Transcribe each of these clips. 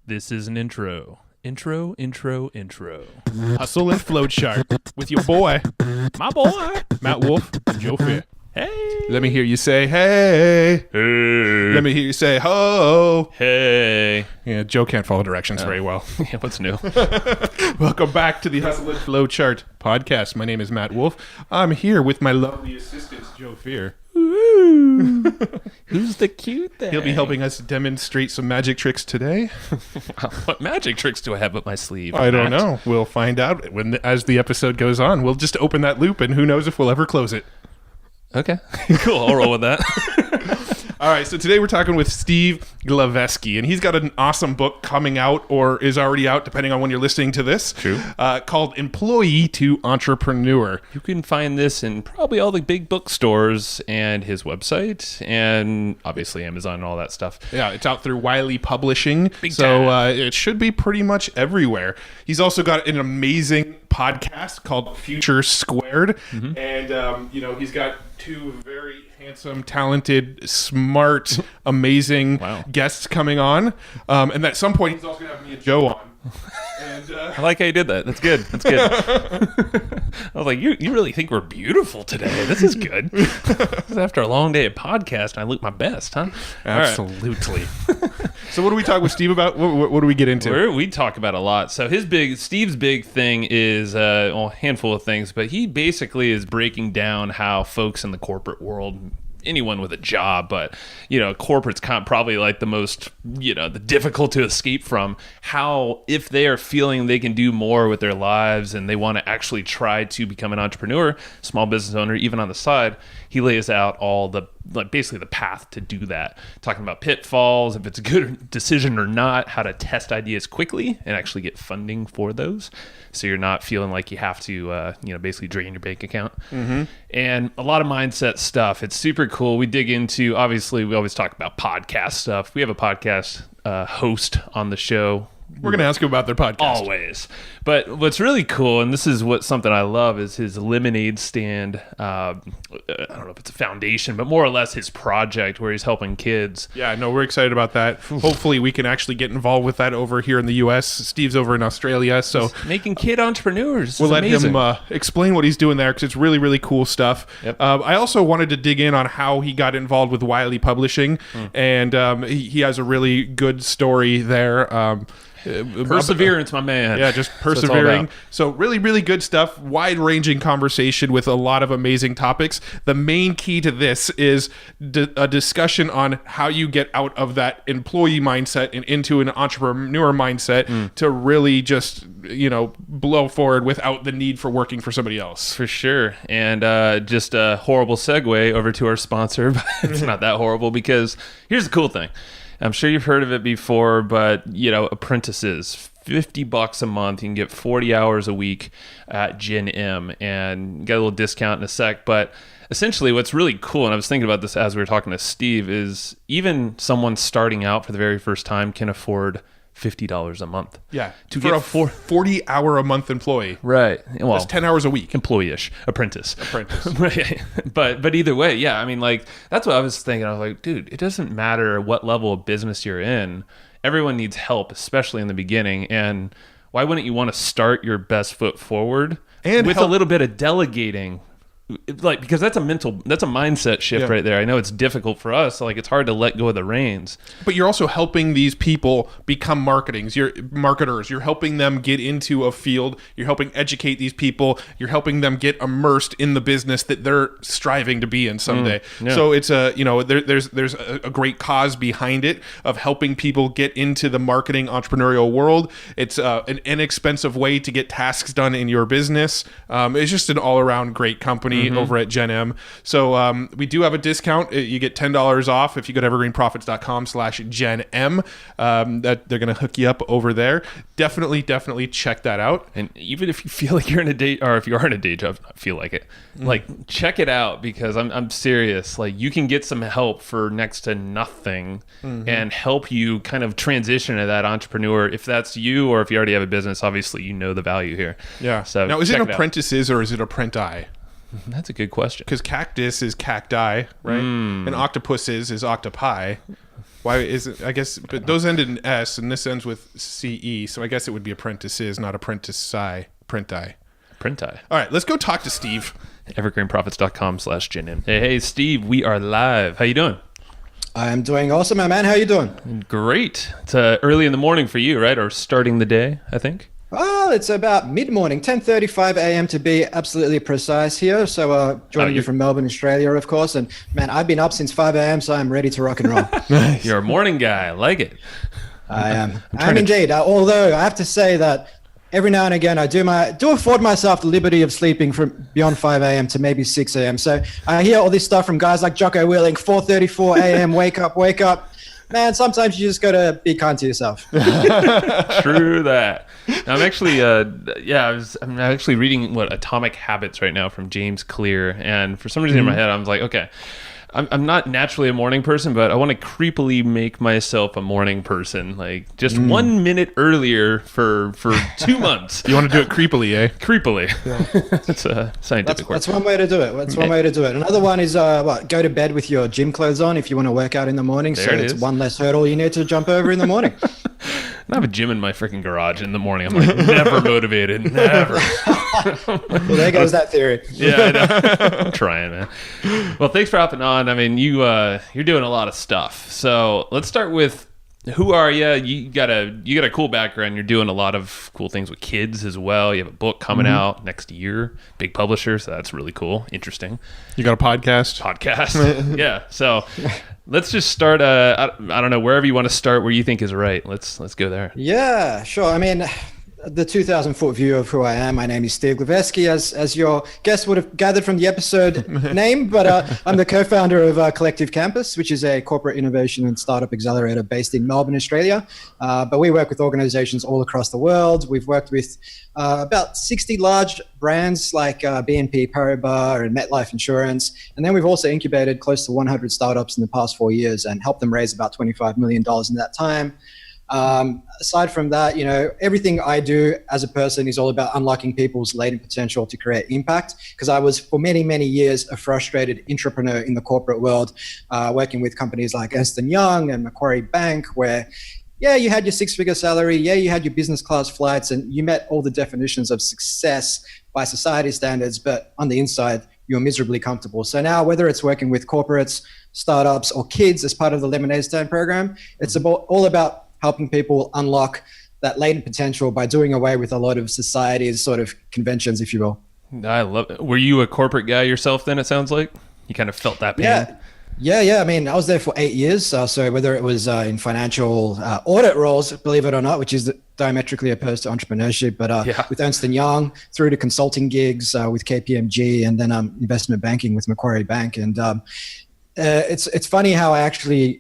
This is an intro. Intro. Hustle and Flowchart with your boy, My boy. Matt Wolf and Joe Fair. Hey. Let me hear you say, hey. Hey. Let me hear you say, ho. Hey. Yeah, Joe can't follow directions very well. Yeah, what's new? Welcome back to the Hustle and Flowchart podcast. My name is Matt Wolf. I'm here with my lovely assistant, Joe Fair. Who's the cute thing? He'll be helping us demonstrate some magic tricks today. What magic tricks do I have up my sleeve? I don't know. We'll find out as the episode goes on. We'll just open that loop, and who knows if we'll ever close it. Okay. Cool. I'll roll with that. All right, so today we're talking with Steve Glaveski, and he's got an awesome book coming out, or is already out, depending on when you're listening to this. True. Called Employee to Entrepreneur. You can find this in probably all the big bookstores and his website and obviously Amazon and all that stuff. Yeah, it's out through Wiley Publishing, Big so time. it should be pretty much everywhere. He's also got an amazing podcast called Future Squared, and he's got two very handsome, talented, smart, amazing guests coming on, and at some point he's also gonna have me and Joe on. And, I like how you did that. That's good. That's good. I was like, you really think we're beautiful today? This is good. This is after a long day of podcast, I look my best, huh? Absolutely. So what do we talk with Steve about? What do we get into? We talk about a lot. So Steve's big thing is a handful of things, but he basically is breaking down how folks in the corporate world, anyone with a job, but corporate's probably like the most, the difficult to escape from, how if they are feeling they can do more with their lives and they want to actually try to become an entrepreneur, small business owner, even on the side, he lays out all the basically the path to do that, talking about pitfalls, if it's a good decision or not, how to test ideas quickly and actually get funding for those, so you're not feeling like you have to basically drain your bank account. And a lot of mindset stuff. It's super cool. We dig into, obviously we always talk about podcast stuff. We have a podcast host on the show. We're going to ask him about their podcast. Always. But what's really cool, and this is something I love, is his lemonade stand. I don't know if it's a foundation, but more or less his project where he's helping kids. Yeah, no, we're excited about that. Hopefully we can actually get involved with that over here in the U.S. Steve's over in Australia, so making kid entrepreneurs. We'll let him explain what he's doing there, because it's really, really cool stuff. Yep. I also wanted to dig in on how he got involved with Wiley Publishing, and he has a really good story there. Perseverance, my man. Yeah, just persevering. So really, really good stuff. Wide-ranging conversation with a lot of amazing topics. The main key to this is a discussion on how you get out of that employee mindset and into an entrepreneur mindset to really just, blow forward without the need for working for somebody else. For sure. And just a horrible segue over to our sponsor, but it's not that horrible, because here's the cool thing. I'm sure you've heard of it before, but, apprentices, $50 a month. You can get 40 hours a week at Gen M, and get a little discount in a sec. But essentially what's really cool, and I was thinking about this as we were talking to Steve, is even someone starting out for the very first time can afford $50 a month. Yeah, to get a 40-hour-a-month employee. Right. Well, that's 10 hours a week. Employee-ish. Apprentice. Right. But either way, yeah, I mean, that's what I was thinking. I was like, dude, it doesn't matter what level of business you're in. Everyone needs help, especially in the beginning. And why wouldn't you want to start your best foot forward and with a little bit of delegating? Because that's a mindset shift right there. I know it's difficult for us. It's hard to let go of the reins. But you're also helping these people become marketers. You're helping them get into a field. You're helping educate these people. You're helping them get immersed in the business that they're striving to be in someday. Yeah. So it's there's a great cause behind it of helping people get into the marketing entrepreneurial world. It's an inexpensive way to get tasks done in your business. It's just an all-around great company over at Gen M. So we do have a discount. You get $10 off if you go to evergreenprofits.com/Gen M. That they're going to hook you up over there. Definitely check that out. And even if you feel like you're in a day, or if you are in a day job, I feel like it, check it out, because I'm serious. You can get some help for next to nothing and help you kind of transition to that entrepreneur. If that's you, or if you already have a business, obviously you know the value here. Yeah. So now, is it apprentices or is it apprenti? That's a good question. Because cactus is cacti, right? And octopus is octopi. Why is it? I guess, but those end in S, and this ends with CE, so I guess it would be apprentices, not apprentice-I. Print-I. Print-I. All right, let's go talk to Steve. Evergreenprofits.com/GNN. Hey, Steve, we are live. How you doing? I'm doing awesome, my man. How you doing? Great. It's early in the morning for you, right? Or starting the day, I think. Well, it's about mid-morning, 10:35 a.m. to be absolutely precise here. So joining you from Melbourne, Australia, of course. And man, I've been up since 5 a.m., so I'm ready to rock and roll. Nice. You're a morning guy. I like it. I am. I'm indeed. Although I have to say that every now and again, I do afford myself the liberty of sleeping from beyond 5 a.m. to maybe 6 a.m. So I hear all this stuff from guys like Jocko Willing, 4:34 a.m., wake up. Man, sometimes you just got to be kind to yourself. True that. Now, I'm actually, I'm actually reading Atomic Habits right now from James Clear, and for some reason in my head, I was like, okay, I'm not naturally a morning person, but I want to creepily make myself a morning person, like just 1 minute earlier for 2 months. You want to do it creepily, eh? Creepily. Yeah. That's a scientific word. That's one way to do it. Another one is go to bed with your gym clothes on if you want to work out in the morning. There so it it's is. one less hurdle you need to jump over in the morning. I have a gym in my freaking garage in the morning. I'm like never motivated, never. Well, there goes that theory. Yeah, I know. I'm trying, man. Well, thanks for hopping on. I mean, you're doing a lot of stuff. So let's start with who are you? You got a cool background. You're doing a lot of cool things with kids as well. You have a book coming out next year, big publisher, so that's really cool, interesting. You got a podcast? Yeah. So let's just start. I don't know, wherever you want to start, where you think is right. Let's go there. Yeah, sure. I mean, the 2,000-foot view of who I am. My name is Steve Glaveski, as your guest would have gathered from the episode name, but I'm the co-founder of Collective Campus, which is a corporate innovation and startup accelerator based in Melbourne, Australia. But we work with organizations all across the world. We've worked with about 60 large brands like BNP Paribas and MetLife Insurance. And then we've also incubated close to 100 startups in the past 4 years and helped them raise about $25 million in that time. Aside from that, everything I do as a person is all about unlocking people's latent potential to create impact. Because I was, for many, many years, a frustrated entrepreneur in the corporate world, working with companies like Ernst & Young and Macquarie Bank, where, yeah, you had your six-figure salary, yeah, you had your business class flights, and you met all the definitions of success by society standards, but on the inside, you're miserably comfortable. So now, whether it's working with corporates, startups, or kids as part of the Lemonade Stand program, it's all about helping people unlock that latent potential by doing away with a lot of society's sort of conventions, if you will. I love it. Were you a corporate guy yourself then, it sounds like? You kind of felt that pain? Yeah. I mean, I was there for 8 years. So whether it was in financial audit roles, believe it or not, which is diametrically opposed to entrepreneurship, but with Ernst & Young, through to consulting gigs with KPMG, and then investment banking with Macquarie Bank. And it's funny how I actually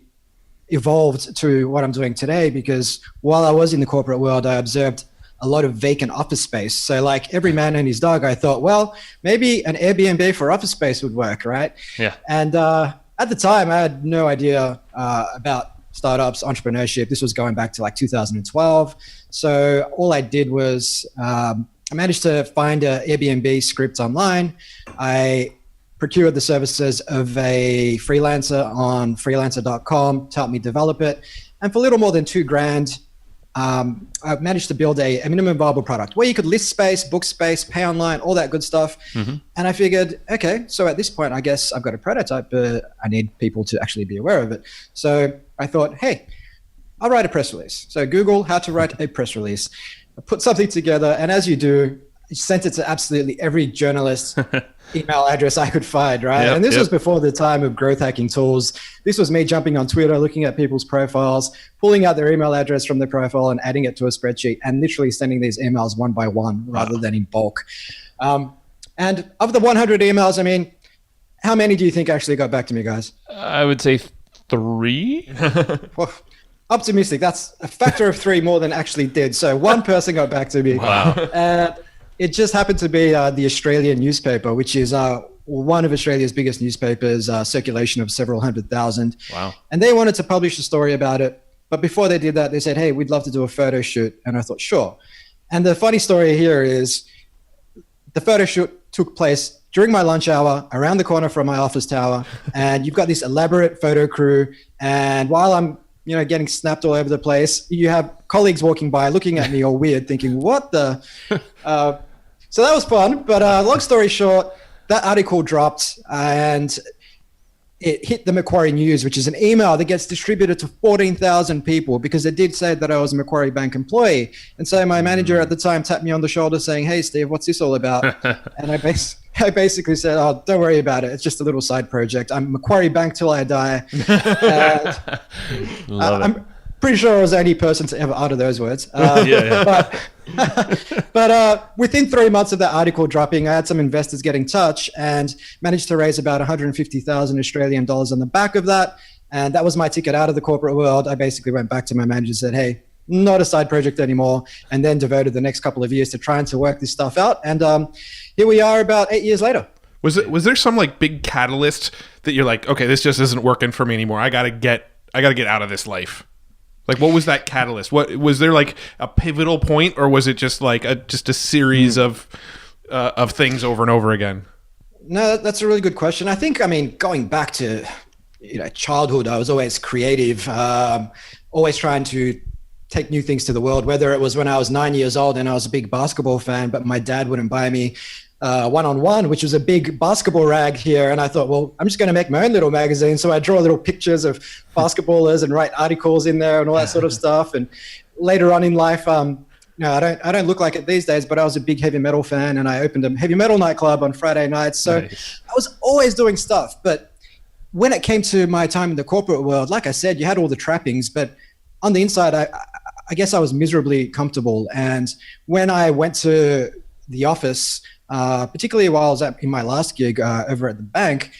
evolved to what I'm doing today, because while I was in the corporate world, I observed a lot of vacant office space. So like every man and his dog, I thought, well, maybe an Airbnb for office space would work, right? Yeah. And at the time, I had no idea about startups, entrepreneurship. This was going back to like 2012. So all I did was I managed to find an Airbnb script online. I procured the services of a freelancer on freelancer.com to help me develop it. And for a little more than $2,000, I managed to build a minimum viable product where you could list space, book space, pay online, all that good stuff. And I figured, okay, so at this point, I guess I've got a prototype, but I need people to actually be aware of it. So I thought, hey, I'll write a press release. So Google how to write a press release. I put something together, and as you do, I sent it to absolutely every journalist email address I could find, right? And this was before the time of growth hacking tools. This was me jumping on Twitter, looking at people's profiles, pulling out their email address from their profile and adding it to a spreadsheet, and literally sending these emails one by one rather than in bulk. And of the 100 emails, I mean, how many do you think actually got back to me, guys? I would say 3. Well, optimistic. That's a factor of 3 more than actually did. So one person got back to me. Wow. It just happened to be the Australian newspaper, which is one of Australia's biggest newspapers, circulation of several 100,000. Wow. And they wanted to publish a story about it. But before they did that, they said, hey, we'd love to do a photo shoot. And I thought, sure. And the funny story here is the photo shoot took place during my lunch hour around the corner from my office tower, and you've got this elaborate photo crew. And while I'm, getting snapped all over the place, you have colleagues walking by looking at me all weird, thinking, what the? So that was fun. But long story short, that article dropped and it hit the Macquarie News, which is an email that gets distributed to 14,000 people because it did say that I was a Macquarie Bank employee. And so my manager at the time tapped me on the shoulder saying, hey, Steve, what's this all about? And I basically said, oh, don't worry about it. It's just a little side project. I'm Macquarie Bank till I die. I'm pretty sure I was the only person to ever utter those words. But within 3 months of that article dropping, I had some investors get in touch and managed to raise about 150,000 Australian dollars on the back of that. And that was my ticket out of the corporate world. I basically went back to my manager and said, hey, not a side project anymore. And then devoted the next couple of years to trying to work this stuff out. And here we are about 8 years later. Was there some like big catalyst that you're like, okay, this just isn't working for me anymore. I gotta get out of this life. Like, what was that catalyst? What was there, like a pivotal point, or was it just like a series of things over and over again? No, that's a really good question. I think, going back to childhood, I was always creative, always trying to take new things to the world. Whether it was when I was 9 years old and I was a big basketball fan, but my dad wouldn't buy me One-on-One, which was a big basketball rag here. And I thought, well, I'm just going to make my own little magazine. So I draw little pictures of basketballers and write articles in there and all that sort of stuff. And later on in life, I don't look like it these days, but I was a big heavy metal fan and I opened a heavy metal nightclub on Friday nights. So nice. I was always doing stuff. But when it came to my time in the corporate world, like I said, you had all the trappings, but on the inside, I guess I was miserably comfortable. And when I went to the office, particularly while I was in my last gig over at the bank,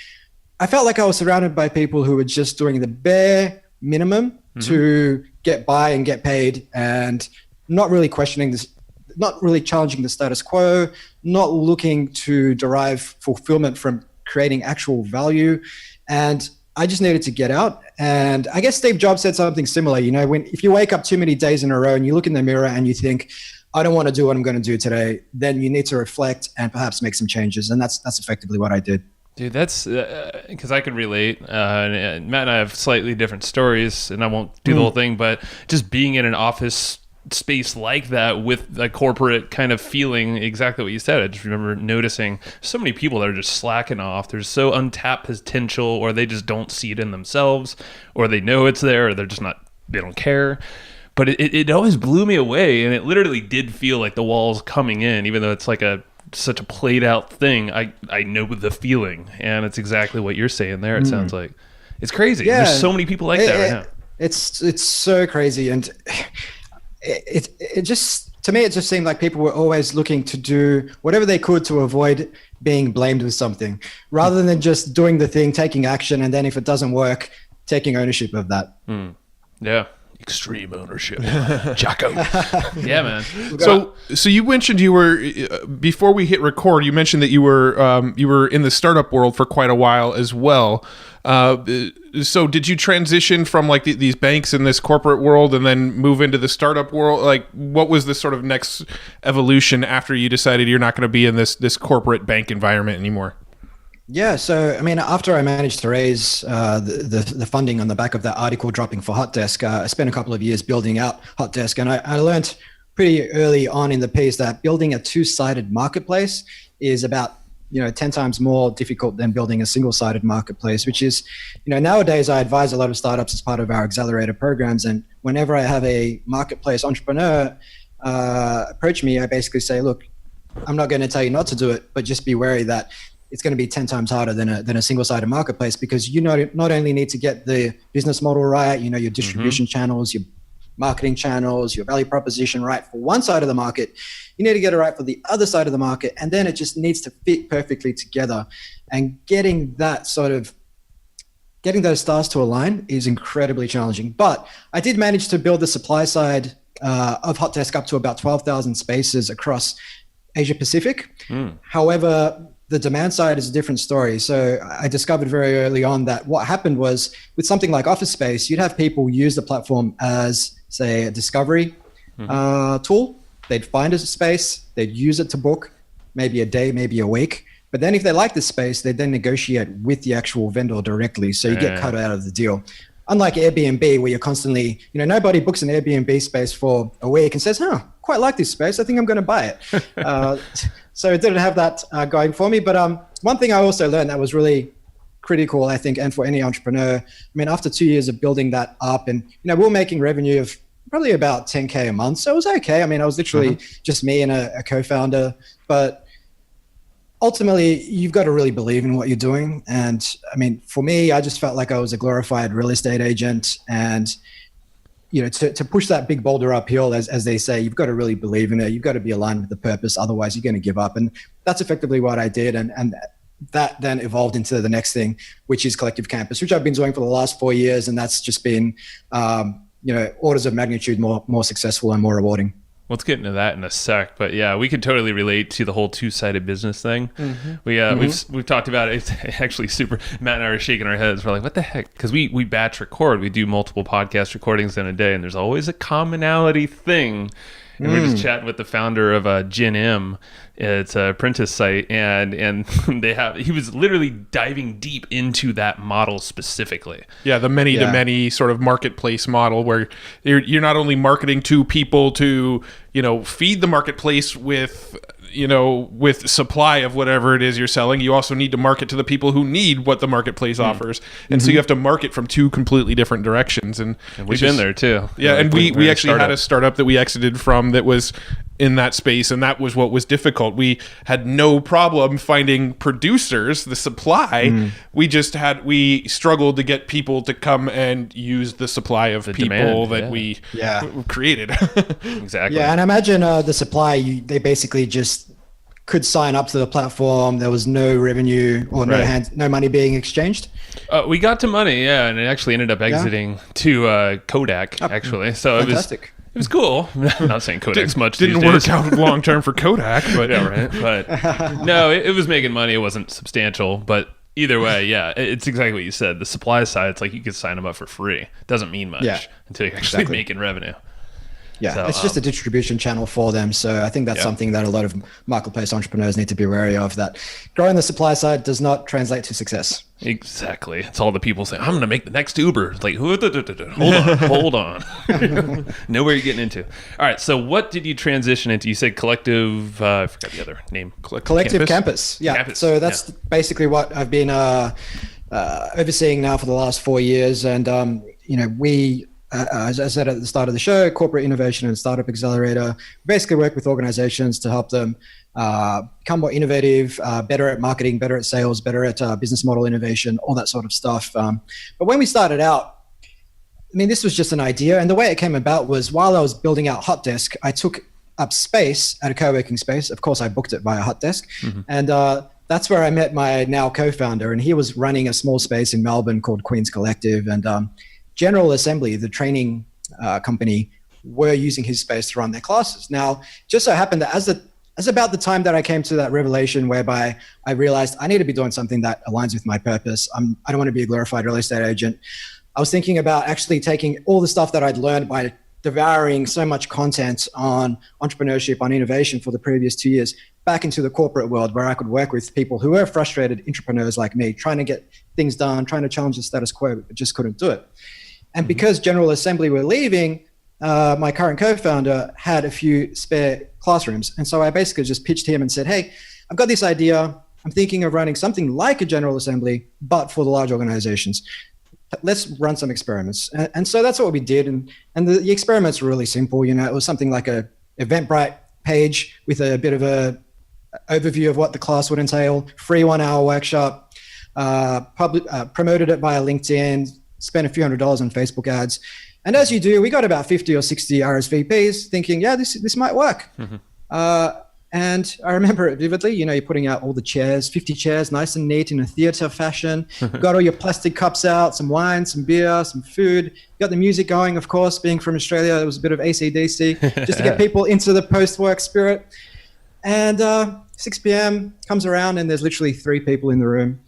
I felt like I was surrounded by people who were just doing the bare minimum to get by and get paid, and not really questioning this, not really challenging the status quo, not looking to derive fulfillment from creating actual value. And I just needed to get out. And I guess Steve Jobs said something similar. If you wake up too many days in a row and you look in the mirror and you think, I don't want to do what I'm going to do today, then you need to reflect and perhaps make some changes. And that's effectively what I did. Dude, that's because I can relate. And Matt and I have slightly different stories, and I won't do the whole thing, but just being in an office space like that with a corporate kind of feeling, exactly what you said. I just remember noticing so many people that are just slacking off. There's so untapped potential, or they just don't see it in themselves, or they know it's there, or they don't care. But it always blew me away, and it literally did feel like the walls coming in, even though it's like such a played out thing. I know the feeling, and it's exactly what you're saying there. It sounds like it's crazy. Yeah, there's so many people like that right now. It's so crazy, and it just, to me, it just seemed like people were always looking to do whatever they could to avoid being blamed with something, rather than just doing the thing, taking action, and then if it doesn't work, taking ownership of that. Yeah. Extreme ownership. Jocko. Yeah, man. So you mentioned you were, before we hit record, you mentioned that you were in the startup world for quite a while as well. So did you transition from like these banks in this corporate world and then move into the startup world? Like, what was the sort of next evolution after you decided you're not going to be in this corporate bank environment anymore? Yeah, so after I managed to raise the funding on the back of that article dropping for Hotdesk, I spent a couple of years building out Hotdesk, and I learned pretty early on in the piece that building a two-sided marketplace is about 10 times more difficult than building a single-sided marketplace, which is, nowadays I advise a lot of startups as part of our Accelerator programs, and whenever I have a marketplace entrepreneur approach me, I basically say, look, I'm not going to tell you not to do it, but just be wary that it's going to be 10 times harder than a single-sided marketplace, because not only need to get the business model right, your distribution channels, your marketing channels, your value proposition right for one side of the market, you need to get it right for the other side of the market, and then it just needs to fit perfectly together. And getting those stars to align is incredibly challenging. But I did manage to build the supply side of Hotdesk up to about 12,000 spaces across Asia Pacific. However, the demand side is a different story. So I discovered very early on that what happened was, with something like Office Space, you'd have people use the platform as, say, a discovery tool. They'd find a space, they'd use it to book maybe a day, maybe a week. But then if they like the space, they then negotiate with the actual vendor directly. So you get cut out of the deal. Unlike Airbnb, where you're constantly, nobody books an Airbnb space for a week and says, quite like this space. I think I'm going to buy it. So it didn't have that going for me. But one thing I also learned that was really critical, I think, and for any entrepreneur, I mean, after 2 years of building that up and, we were making revenue of probably about 10K a month. So it was okay. I mean, I was literally just me and a co-founder, but ultimately, you've got to really believe in what you're doing. And I mean, for me, I just felt like I was a glorified real estate agent. And, to push that big boulder uphill, as they say, you've got to really believe in it. You've got to be aligned with the purpose. Otherwise, you're going to give up. And that's effectively what I did. And that then evolved into the next thing, which is Collective Campus, which I've been doing for the last 4 years. And that's just been, orders of magnitude more successful and more rewarding. Let's get into that in a sec, but yeah, we could totally relate to the whole two-sided business thing. We've talked about it. It's actually super. Matt and I are shaking our heads. We're like, what the heck? Because we batch record. We do multiple podcast recordings in a day, and there's always a commonality thing. And we're just chatting with the founder of Gin M. It's a apprentice site, and he was literally diving deep into that model specifically. Yeah, the many to many sort of marketplace model where you're not only marketing to people to feed the marketplace with supply of whatever it is you're selling. You also need to market to the people who need what the marketplace offers, and so you have to market from two completely different directions. And we've been there too. Yeah, and we actually had a startup that we exited from that was in that space, and that was what was difficult. We had no problem finding producers, the supply. We struggled to get people to come and use the supply of people demand, that we created. Exactly. Yeah, and I imagine the supply, they basically just could sign up to the platform. There was no revenue or no money being exchanged. We got to money, and it actually ended up exiting to Kodak, actually. So fantastic. It was cool. I'm not saying Kodak's much. Didn't work out long term for Kodak, but yeah, right. But no, it was making money. It wasn't substantial, but either way, it's exactly what you said. The supply side, it's like you could sign them up for free. Doesn't mean much until you're actually making revenue. Yeah, so, it's just a distribution channel for them. So I think that's something that a lot of marketplace entrepreneurs need to be wary of, that growing the supply side does not translate to success. Exactly. It's all the people saying, I'm going to make the next Uber. It's like, hold on. Know where you're getting into. All right. So what did you transition into? You said Collective, I forgot the other name. Collective Campus. Yeah. Campus. So that's basically what I've been overseeing now for the last 4 years. And, we... as I said at the start of the show, Corporate Innovation and Startup Accelerator basically work with organizations to help them become more innovative, better at marketing, better at sales, better at business model innovation, all that sort of stuff. But when we started out, I mean, this was just an idea. And the way it came about was while I was building out Hotdesk, I took up space at a co-working space. Of course, I booked it via Hotdesk. And that's where I met my now co-founder. And he was running a small space in Melbourne called Queen's Collective. And General Assembly, the training company, were using his space to run their classes. Now, just so happened that as about the time that I came to that revelation whereby I realized I need to be doing something that aligns with my purpose. I don't want to be a glorified real estate agent. I was thinking about actually taking all the stuff that I'd learned by devouring so much content on entrepreneurship, on innovation for the previous 2 years back into the corporate world, where I could work with people who were frustrated entrepreneurs like me, trying to get things done, trying to challenge the status quo, but just couldn't do it. And because General Assembly were leaving, my current co-founder had a few spare classrooms. And so I basically just pitched him and said, hey, I've got this idea. I'm thinking of running something like a General Assembly, but for the large organizations. Let's run some experiments. And so that's what we did. And the experiments were really simple. It was something like a Eventbrite page with a bit of a overview of what the class would entail, free 1 hour workshop, promoted it via LinkedIn, spent a few $100s on Facebook ads. And as you do, we got about 50 or 60 RSVPs thinking, this might work. And I remember it vividly. You're putting out all the chairs, 50 chairs, nice and neat in a theater fashion. Got all your plastic cups out, some wine, some beer, some food. Got the music going, of course. Being from Australia, it was a bit of AC/DC just to get people into the post-work spirit. And 6 p.m. comes around and there's literally 3 people in the room.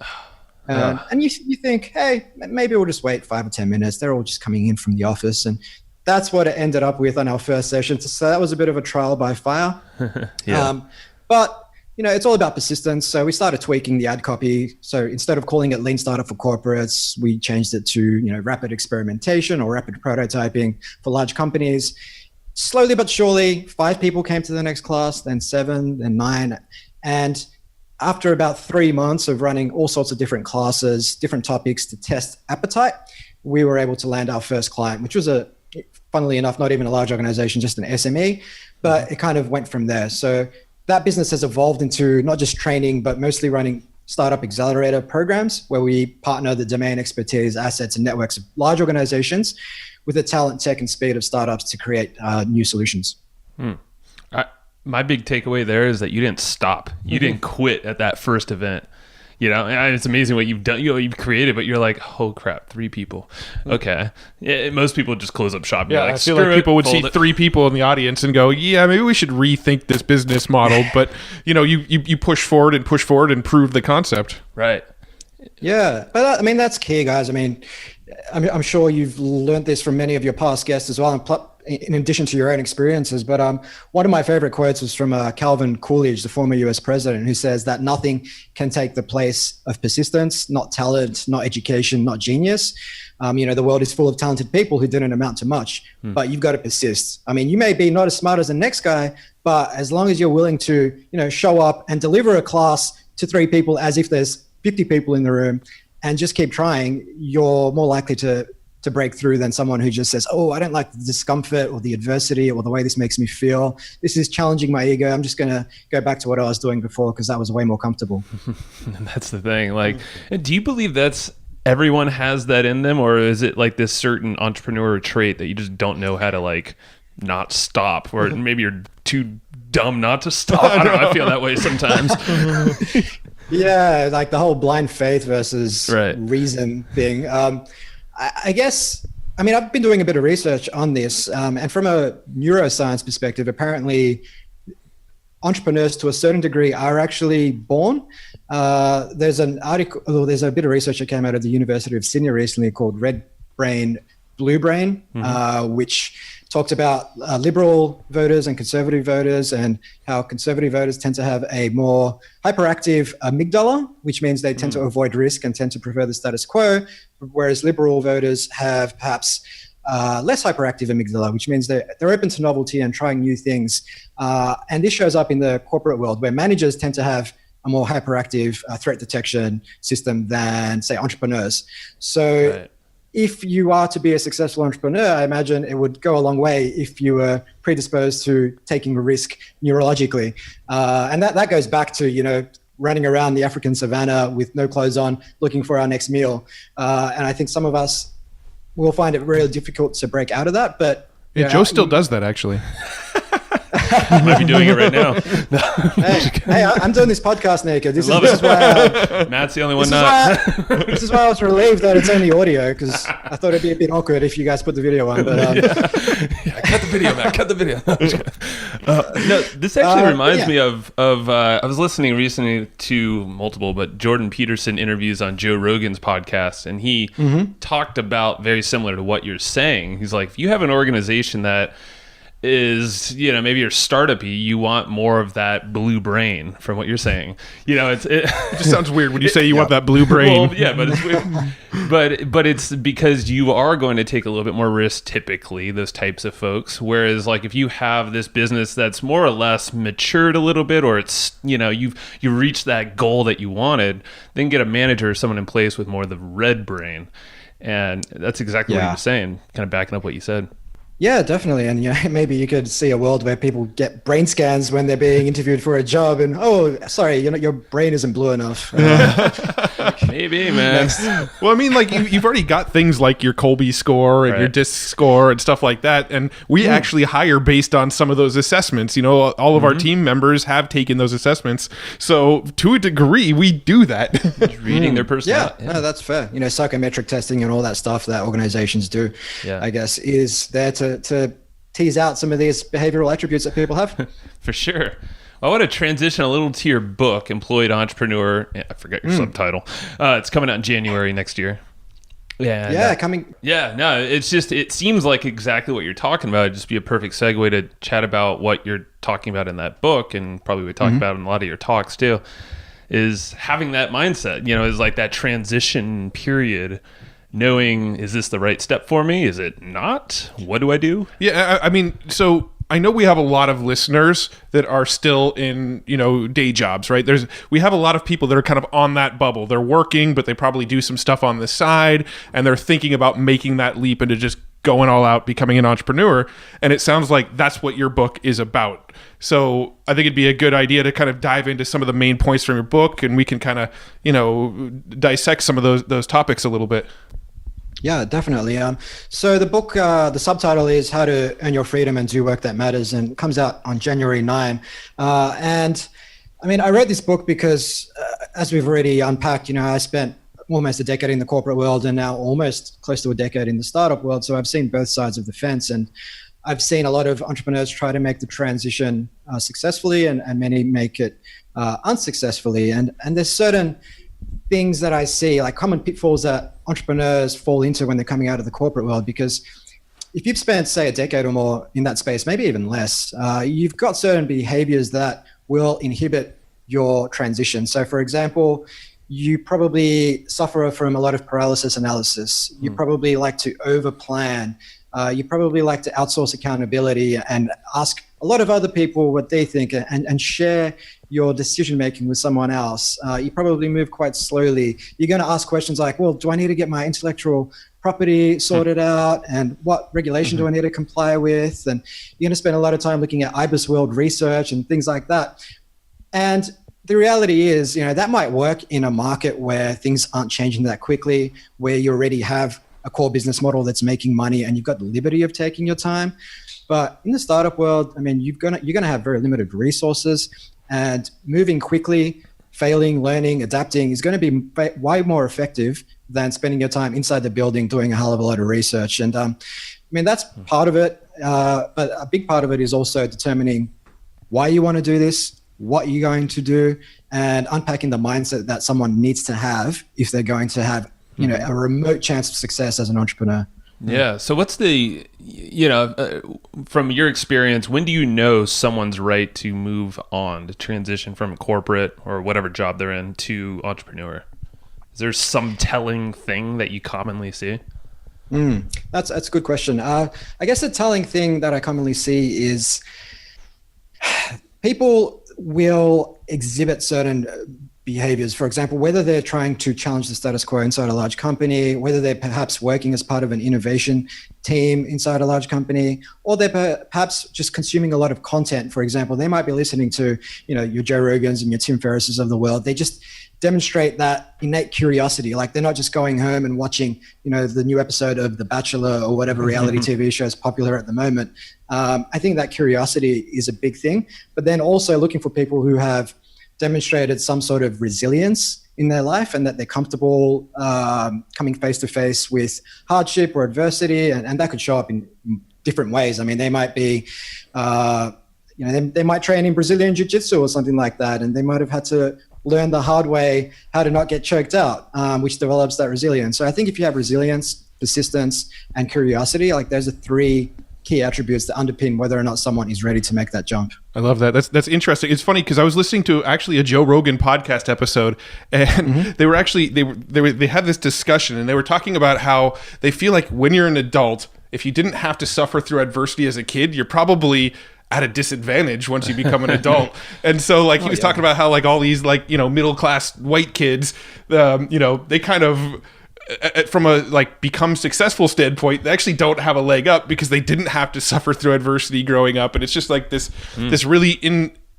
And you think, hey, maybe we'll just wait 5 or 10 minutes. They're all just coming in from the office. And that's what it ended up with on our first session. So that was a bit of a trial by fire. But it's all about persistence. So we started tweaking the ad copy. So instead of calling it Lean Startup for corporates, we changed it to, rapid experimentation or rapid prototyping for large companies. Slowly but surely, 5 people came to the next class, then 7, then 9. And after about 3 months of running all sorts of different classes, different topics to test appetite, we were able to land our first client, which was funnily enough, not even a large organization, just an SME, but it kind of went from there. So that business has evolved into not just training, but mostly running startup accelerator programs where we partner the domain expertise, assets, and networks of large organizations with the talent, tech, and speed of startups to create new solutions. My big takeaway there is that you didn't stop. You didn't quit at that first event. And it's amazing what you've done. You've created, but you're like, oh crap, 3 people. Okay. Most people just close up shop. Yeah, I feel like people would see 3 people in the audience and go, yeah, maybe we should rethink this business model. But you push forward and prove the concept. Right. Yeah, but that's key, guys. I'm sure you've learned this from many of your past guests as well, in addition to your own experiences. But one of my favorite quotes was from Calvin Coolidge, the former US president, who says that nothing can take the place of persistence, not talent, not education, not genius. The world is full of talented people who didn't amount to much, but you've got to persist. You may be not as smart as the next guy, but as long as you're willing to, show up and deliver a class to 3 people as if there's 50 people in the room and just keep trying, you're more likely to break through than someone who just says, oh, I don't like the discomfort or the adversity or the way this makes me feel. This is challenging my ego. I'm just going to go back to what I was doing before because that was way more comfortable. And that's the thing. Do you believe everyone has that in them, or is it like this certain entrepreneur trait that you just don't know how to not stop, or maybe you're too dumb not to stop? I don't know. I feel that way sometimes. Yeah, like the whole blind faith versus reason thing. I guess, I've been doing a bit of research on this, and from a neuroscience perspective, apparently entrepreneurs to a certain degree are actually born. There's a bit of research that came out of the University of Sydney recently called Red Brain, Blue Brain, which talked about liberal voters and conservative voters, and how conservative voters tend to have a more hyperactive amygdala, which means they tend to avoid risk and tend to prefer the status quo, whereas liberal voters have perhaps less hyperactive amygdala, which means they're open to novelty and trying new things. And this shows up in the corporate world, where managers tend to have a more hyperactive threat detection system than, say, entrepreneurs. So if you are to be a successful entrepreneur, I imagine it would go a long way if you were predisposed to taking a risk neurologically. And that goes back to, running around the African savannah with no clothes on, looking for our next meal. And I think some of us will find it really difficult to break out of that. But Joe still does that, actually. You might be doing it right now. Hey, I'm doing this podcast naked. This is why Matt's the only one not. This is why I was relieved that it's only audio, because I thought it'd be a bit awkward if you guys put the video on. But cut the video, Matt. Cut the video. No, this actually reminds me of I was listening recently to multiple, but Jordan Peterson interviews on Joe Rogan's podcast, and he talked about very similar to what you're saying. He's like, if you have an organization that is, maybe you're startup-y, you want more of that blue brain from what you're saying. It just sounds weird when you say you want that blue brain. Well, yeah, but it's weird. But it's because you are going to take a little bit more risk, typically, those types of folks. Whereas if you have this business that's more or less matured a little bit, or it's, you've reached that goal that you wanted, then get a manager or someone in place with more of the red brain. And that's exactly what you were saying, kind of backing up what you said. Yeah, definitely. And maybe you could see a world where people get brain scans when they're being interviewed for a job, and sorry, your brain isn't blue enough. Maybe, man. Well, you've already got things like your Colby score and your DISC score and stuff like that, and we actually hire based on some of those assessments. All of our team members have taken those assessments, so to a degree, we do that. Just reading their personality. Yeah, no, that's fair. Psychometric testing and all that stuff that organizations do, I guess, is there to tease out some of these behavioral attributes that people have. For sure. I want to transition a little to your book, Employed Entrepreneur. I forgot your subtitle. It's coming out in January next year. Yeah. Yeah, No. coming. Yeah, no, it's just, it seems like exactly what you're talking about. It'd just be a perfect segue to chat about what you're talking about in that book, and probably we talk about in a lot of your talks too, is having that mindset, is like that transition period, knowing, is this the right step for me? Is it not? What do I do? Yeah, I mean, so I know we have a lot of listeners that are still in, day jobs, right? We have a lot of people that are kind of on that bubble. They're working, but they probably do some stuff on the side, and they're thinking about making that leap into just going all out, becoming an entrepreneur. And it sounds like that's what your book is about. So I think it'd be a good idea to kind of dive into some of the main points from your book, and we can kind of, dissect some of those topics a little bit. Yeah, definitely. So the book, the subtitle is How to Earn Your Freedom and Do Work That Matters, and it comes out on January 9. And I mean, I wrote this book because, as we've already unpacked, I spent almost a decade in the corporate world and now almost close to a decade in the startup world. So I've seen both sides of the fence, and I've seen a lot of entrepreneurs try to make the transition successfully, and many make it unsuccessfully. And there's certain things that I see, like common pitfalls that entrepreneurs fall into when they're coming out of the corporate world. Because if you've spent, say, a decade or more in that space, maybe even less, you've got certain behaviors that will inhibit your transition. So, for example, you probably suffer from a lot of paralysis analysis. You probably like to overplan. You probably like to outsource accountability and ask a lot of other people what they think, and share your decision making with someone else. You probably move quite slowly. You're going to ask questions like, well, do I need to get my intellectual property sorted out? And what regulation do I need to comply with? And you're going to spend a lot of time looking at IBIS World research and things like that. And the reality is, that might work in a market where things aren't changing that quickly, where you already have a core business model that's making money and you've got the liberty of taking your time. But in the startup world, I mean, you're gonna have very limited resources, and moving quickly, failing, learning, adapting is going to be way more effective than spending your time inside the building doing a hell of a lot of research. And I mean, that's part of it, but a big part of it is also determining why you want to do this, what you're going to do, and unpacking the mindset that someone needs to have if they're going to have a remote chance of success as an entrepreneur. Yeah. So what's the, from your experience, when do you know someone's right to move on, to transition from corporate or whatever job they're in to entrepreneur? Is there some telling thing that you commonly see? That's a good question. I guess the telling thing that I commonly see is people will exhibit certain behaviors. For example, whether they're trying to challenge the status quo inside a large company, whether they're perhaps working as part of an innovation team inside a large company, or they're perhaps just consuming a lot of content. For example, they might be listening to, your Joe Rogans and your Tim Ferrisses of the world. They just demonstrate that innate curiosity. Like they're not just going home and watching, the new episode of The Bachelor or whatever reality TV show is popular at the moment. I think that curiosity is a big thing, but then also looking for people who have demonstrated some sort of resilience in their life, and that they're comfortable coming face to face with hardship or adversity, and that could show up in different ways. I mean, they might be, they might train in Brazilian Jiu-Jitsu or something like that, and they might have had to learn the hard way how to not get choked out, which develops that resilience. So I think if you have resilience, persistence, and curiosity, like those are three key attributes that underpin whether or not someone is ready to make that jump. I love that. That's interesting. It's funny because I was listening to actually a Joe Rogan podcast episode, and they were actually they had this discussion, and they were talking about how they feel like when you're an adult, if you didn't have to suffer through adversity as a kid, you're probably at a disadvantage once you become an adult. And so he was talking about how all these middle class white kids, they kind of, from a become successful standpoint, they actually don't have a leg up because they didn't have to suffer through adversity growing up. And it's just this really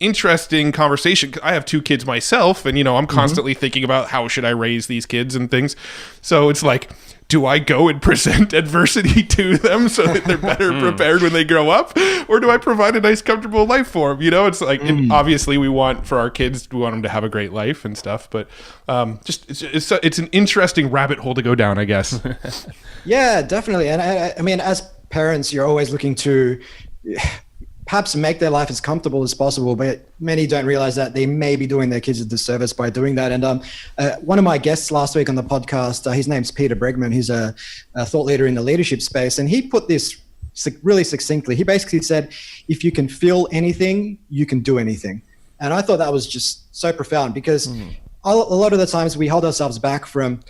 interesting conversation. I have two kids myself, and I'm constantly thinking about how should I raise these kids and things. So it's like, do I go and present adversity to them so that they're better prepared when they grow up, or do I provide a nice, comfortable life for them? It's obviously we want for our kids, we want them to have a great life and stuff, but it's an interesting rabbit hole to go down, I guess. Yeah, definitely. And I mean, as parents, you're always looking to perhaps make their life as comfortable as possible, but many don't realize that they may be doing their kids a disservice by doing that. And one of my guests last week on the podcast, his name's Peter Bregman. He's a thought leader in the leadership space, and he put this really succinctly. He basically said, if you can feel anything, you can do anything. And I thought that was just so profound, because a lot of the times we hold ourselves back from,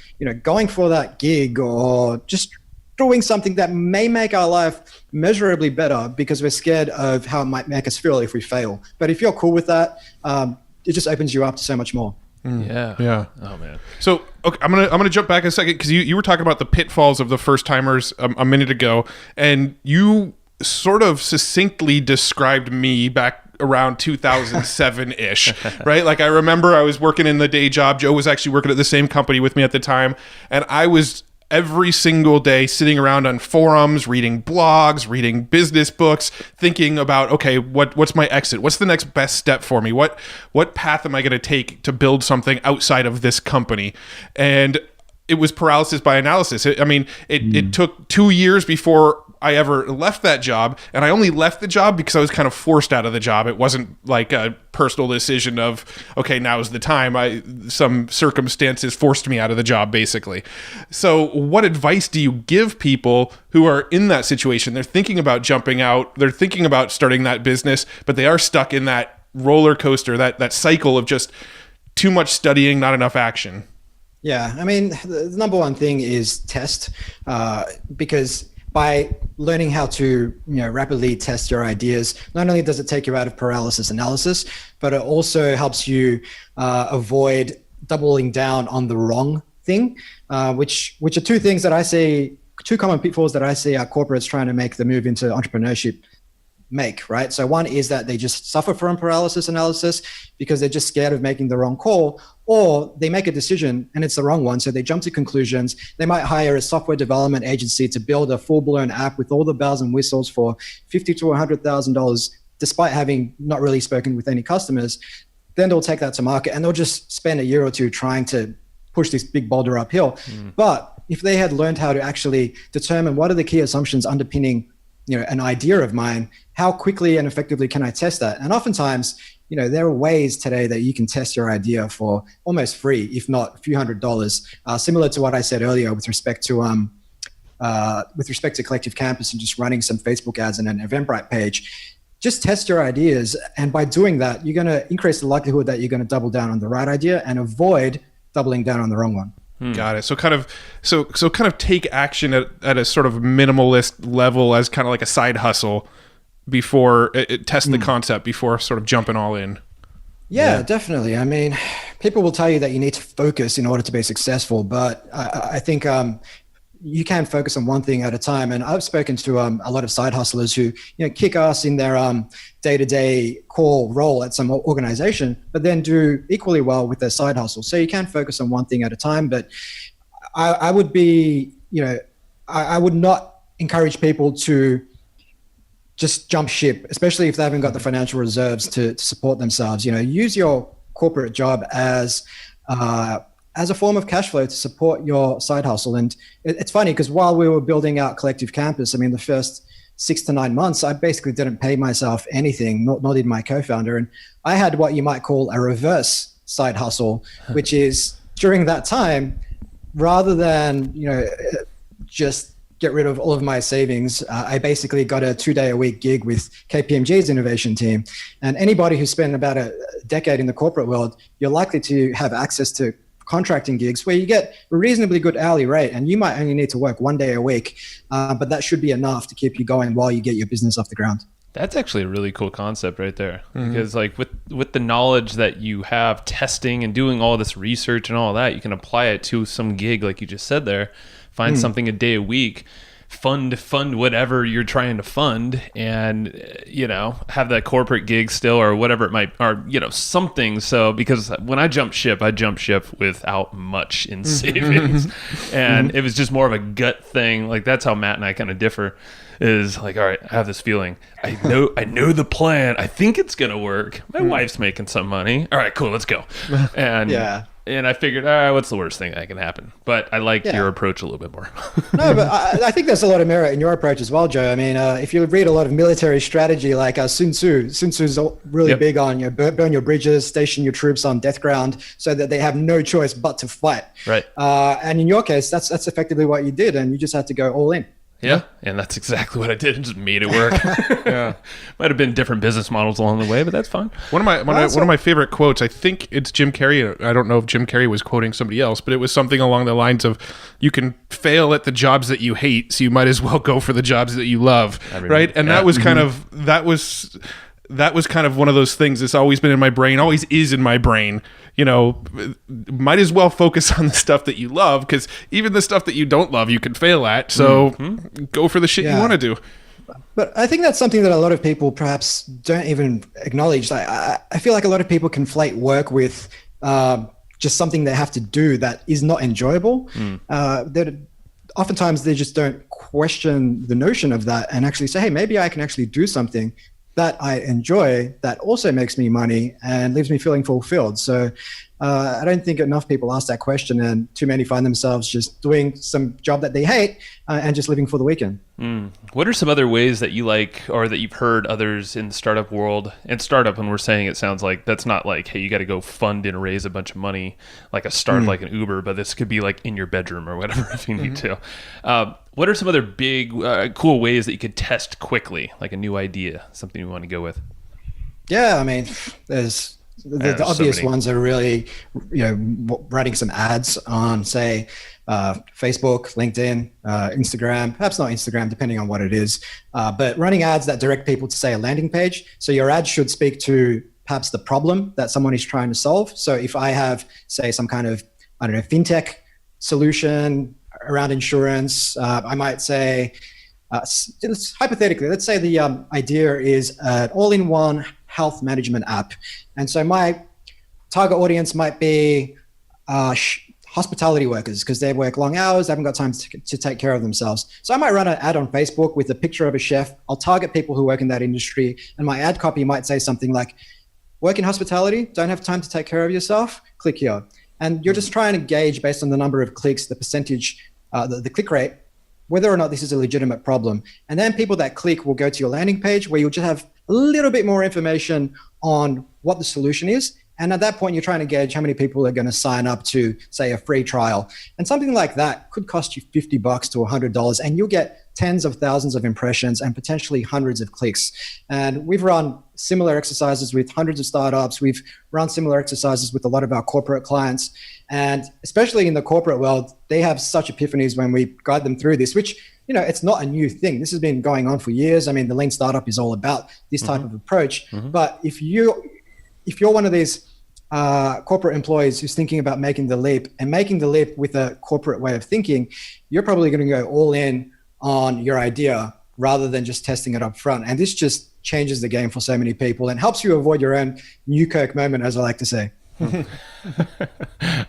going for that gig or just doing something that may make our life measurably better because we're scared of how it might make us feel if we fail. But if you're cool with that, it just opens you up to so much more. Yeah. Oh man. So okay, I'm gonna jump back a second, because you were talking about the pitfalls of the first timers a minute ago, and you sort of succinctly described me back around 2007-ish, right? Like, I remember I was working in the day job. Joe was actually working at the same company with me at the time, and I was every single day sitting around on forums, reading blogs, reading business books, thinking about, okay, what's my exit? What's the next best step for me? What path am I going to take to build something outside of this company? And it was paralysis by analysis. It took 2 years before I ever left that job, and I only left the job because I was kind of forced out of the job. It wasn't like a personal decision of, okay, now's the time. Some circumstances forced me out of the job, basically. So what advice do you give people who are in that situation? They're thinking about jumping out, they're thinking about starting that business, but they are stuck in that roller coaster, that cycle of just too much studying, not enough action. Yeah, the number one thing is test, because by learning how to rapidly test your ideas, not only does it take you out of paralysis analysis, but it also helps you avoid doubling down on the wrong thing, which are two things that I see, two common pitfalls that I see our corporates trying to make the move into entrepreneurship make, right? So one is that they just suffer from paralysis analysis because they're just scared of making the wrong call, or they make a decision and it's the wrong one. So they jump to conclusions. They might hire a software development agency to build a full-blown app with all the bells and whistles for $50,000 to $100,000, despite having not really spoken with any customers. Then they'll take that to market and they'll just spend a year or two trying to push this big boulder uphill. But if they had learned how to actually determine what are the key assumptions underpinning an idea of mine, how quickly and effectively can I test that? And oftentimes, there are ways today that you can test your idea for almost free, if not a few $100s. Similar to what I said earlier with respect to Collective Campus and just running some Facebook ads and an Eventbrite page. Just test your ideas, and by doing that, you're going to increase the likelihood that you're going to double down on the right idea and avoid doubling down on the wrong one. Got it. So kind of take action at a sort of minimalist level as kind of like a side hustle before test the concept before sort of jumping all in. Yeah, definitely. People will tell you that you need to focus in order to be successful, but I think you can focus on one thing at a time. And I've spoken to a lot of side hustlers who kick ass in their day-to-day core role at some organization, but then do equally well with their side hustle. So you can focus on one thing at a time, but I would be, I would not encourage people to just jump ship, especially if they haven't got the financial reserves to support themselves. Use your corporate job as a form of cash flow to support your side hustle. And it's funny because while we were building out Collective Campus, the first 6 to 9 months, I basically didn't pay myself anything, nor did my co-founder. And I had what you might call a reverse side hustle, which is during that time, rather than, just get rid of all of my savings, I basically got a 2-day-a-week gig with KPMG's innovation team. And anybody who's spent about a decade in the corporate world, you're likely to have access to contracting gigs where you get a reasonably good hourly rate, and you might only need to work 1 day a week, but that should be enough to keep you going while you get your business off the ground. That's actually a really cool concept right there, because like with the knowledge that you have testing and doing all this research and all that, you can apply it to some gig like you just said there. Find something a day a week, fund whatever you're trying to fund, and have that corporate gig still or whatever it might, or something. So because when I jump ship without much in savings, and it was just more of a gut thing. Like that's how Matt and I kind of differ. Is like, all right, I have this feeling. I know the plan. I think it's gonna work. My wife's making some money. All right, cool, let's go. And And I figured, what's the worst thing that can happen? But I like your approach a little bit more. No, but I think there's a lot of merit in your approach as well, Joe. I mean, if you read a lot of military strategy, like Sun Tzu's really big on burn your bridges, station your troops on death ground, so that they have no choice but to fight. Right. And in your case, that's effectively what you did, and you just had to go all in. Yeah, and that's exactly what I did. Just made it work. Might have been different business models along the way, but that's fine. One of my favorite quotes, I think it's Jim Carrey. I don't know if Jim Carrey was quoting somebody else, but it was something along the lines of, "You can fail at the jobs that you hate, so you might as well go for the jobs that you love." Right? And that was kind of one of those things that's always been in my brain, always is in my brain. You know, might as well focus on the stuff that you love, because even the stuff that you don't love, you can fail at. So go for the shit you want to do. But I think that's something that a lot of people perhaps don't even acknowledge. I feel like a lot of people conflate work with just something they have to do that is not enjoyable. Oftentimes they just don't question the notion of that and actually say, hey, maybe I can actually do something that I enjoy that also makes me money and leaves me feeling fulfilled. So I don't think enough people ask that question, and too many find themselves just doing some job that they hate and just living for the weekend. What are some other ways that you like, or that you've heard others in the startup world? And startup, when we're saying, it sounds like that's not like, hey, you got to go fund and raise a bunch of money like a startup like an Uber, but this could be like in your bedroom or whatever if you need to. What are some other big, cool ways that you could test quickly, like a new idea, something you want to go with? Yeah, I mean, there's the obvious ones are really, writing some ads on, say, Facebook, LinkedIn, Instagram, perhaps not Instagram, depending on what it is, but running ads that direct people to, say, a landing page. So your ad should speak to perhaps the problem that someone is trying to solve. So if I have, say, some kind of, fintech solution around insurance, I might say, hypothetically, let's say the idea is an all-in-one health management app. And so my target audience might be hospitality workers, because they work long hours, they haven't got time to take care of themselves. So I might run an ad on Facebook with a picture of a chef. I'll target people who work in that industry, and my ad copy might say something like, work in hospitality, don't have time to take care of yourself, click here. And you're just trying to gauge, based on the number of clicks, the percentage, the click rate, whether or not this is a legitimate problem. And then people that click will go to your landing page, where you'll just have a little bit more information on what the solution is. And at that point, you're trying to gauge how many people are going to sign up to, say, a free trial. And something like that could cost you $50 to $100, and you'll get tens of thousands of impressions and potentially hundreds of clicks. And we've run similar exercises with hundreds of startups. We've run similar exercises with a lot of our corporate clients. And especially in the corporate world, they have such epiphanies when we guide them through this, which, it's not a new thing. This has been going on for years. I mean, the lean startup is all about this type of approach. But if you're one of these corporate employees who's thinking about making the leap with a corporate way of thinking, you're probably going to go all in on your idea rather than just testing it up front. And this just changes the game for so many people and helps you avoid your own Newkirk moment, as I like to say. I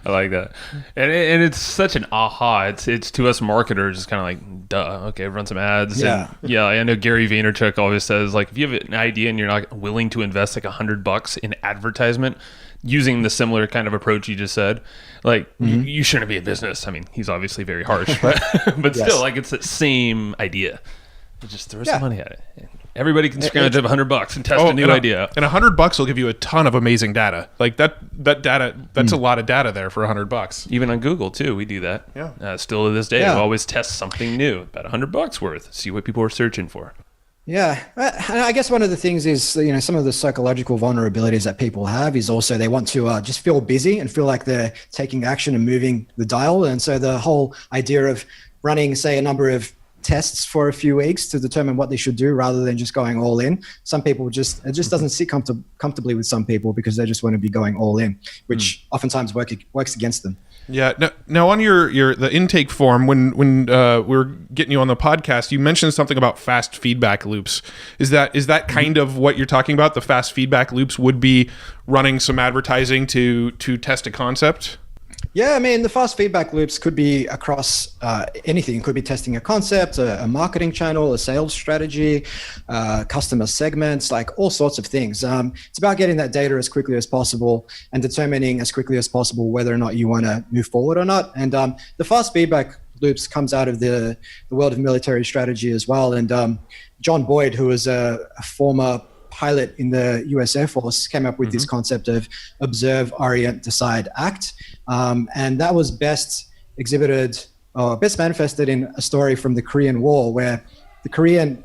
like that. And it's such an aha. It's to us marketers, it's kind of like, duh, okay, run some ads. Yeah. And I know Gary Vaynerchuk always says, like, if you have an idea and you're not willing to invest like $100 in advertisement using the similar kind of approach you just said, like, you shouldn't be in business. I mean, he's obviously very harsh, but still, like, it's the same idea. Just throw some money at it. Everybody can scrounge up $100 and test a new idea. And $100 will give you a ton of amazing data. Like that data, that's a lot of data there for $100. Even on Google too, we do that. Yeah. Still to this day, we always test something new, about $100 worth. See what people are searching for. Yeah, and I guess one of the things is, some of the psychological vulnerabilities that people have is also they want to just feel busy and feel like they're taking action and moving the dial. And so the whole idea of running, say, a number of tests for a few weeks to determine what they should do rather than just going all in. Some people it just doesn't sit comfortably with some people because they just want to be going all in, which oftentimes works against them. Yeah. Now on the intake form, when we were getting you on the podcast, you mentioned something about fast feedback loops. Is that kind of what you're talking about? The fast feedback loops would be running some advertising to test a concept? Yeah, I mean, the fast feedback loops could be across anything. It could be testing a concept, a marketing channel, a sales strategy, customer segments, like all sorts of things. It's about getting that data as quickly as possible and determining as quickly as possible whether or not you want to move forward or not. And the fast feedback loops comes out of the world of military strategy as well. And John Boyd, who was a former pilot in the US Air Force, came up with this concept of observe, orient, decide, act. And that was best exhibited or best manifested in a story from the Korean War, where the Korean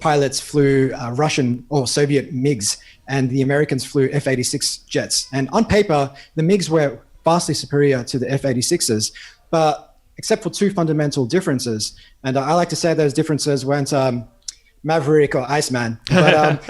pilots flew Russian or Soviet MiGs and the Americans flew F-86 jets. And on paper, the MiGs were vastly superior to the F-86s, but except for two fundamental differences. And I like to say those differences weren't Maverick or Iceman, but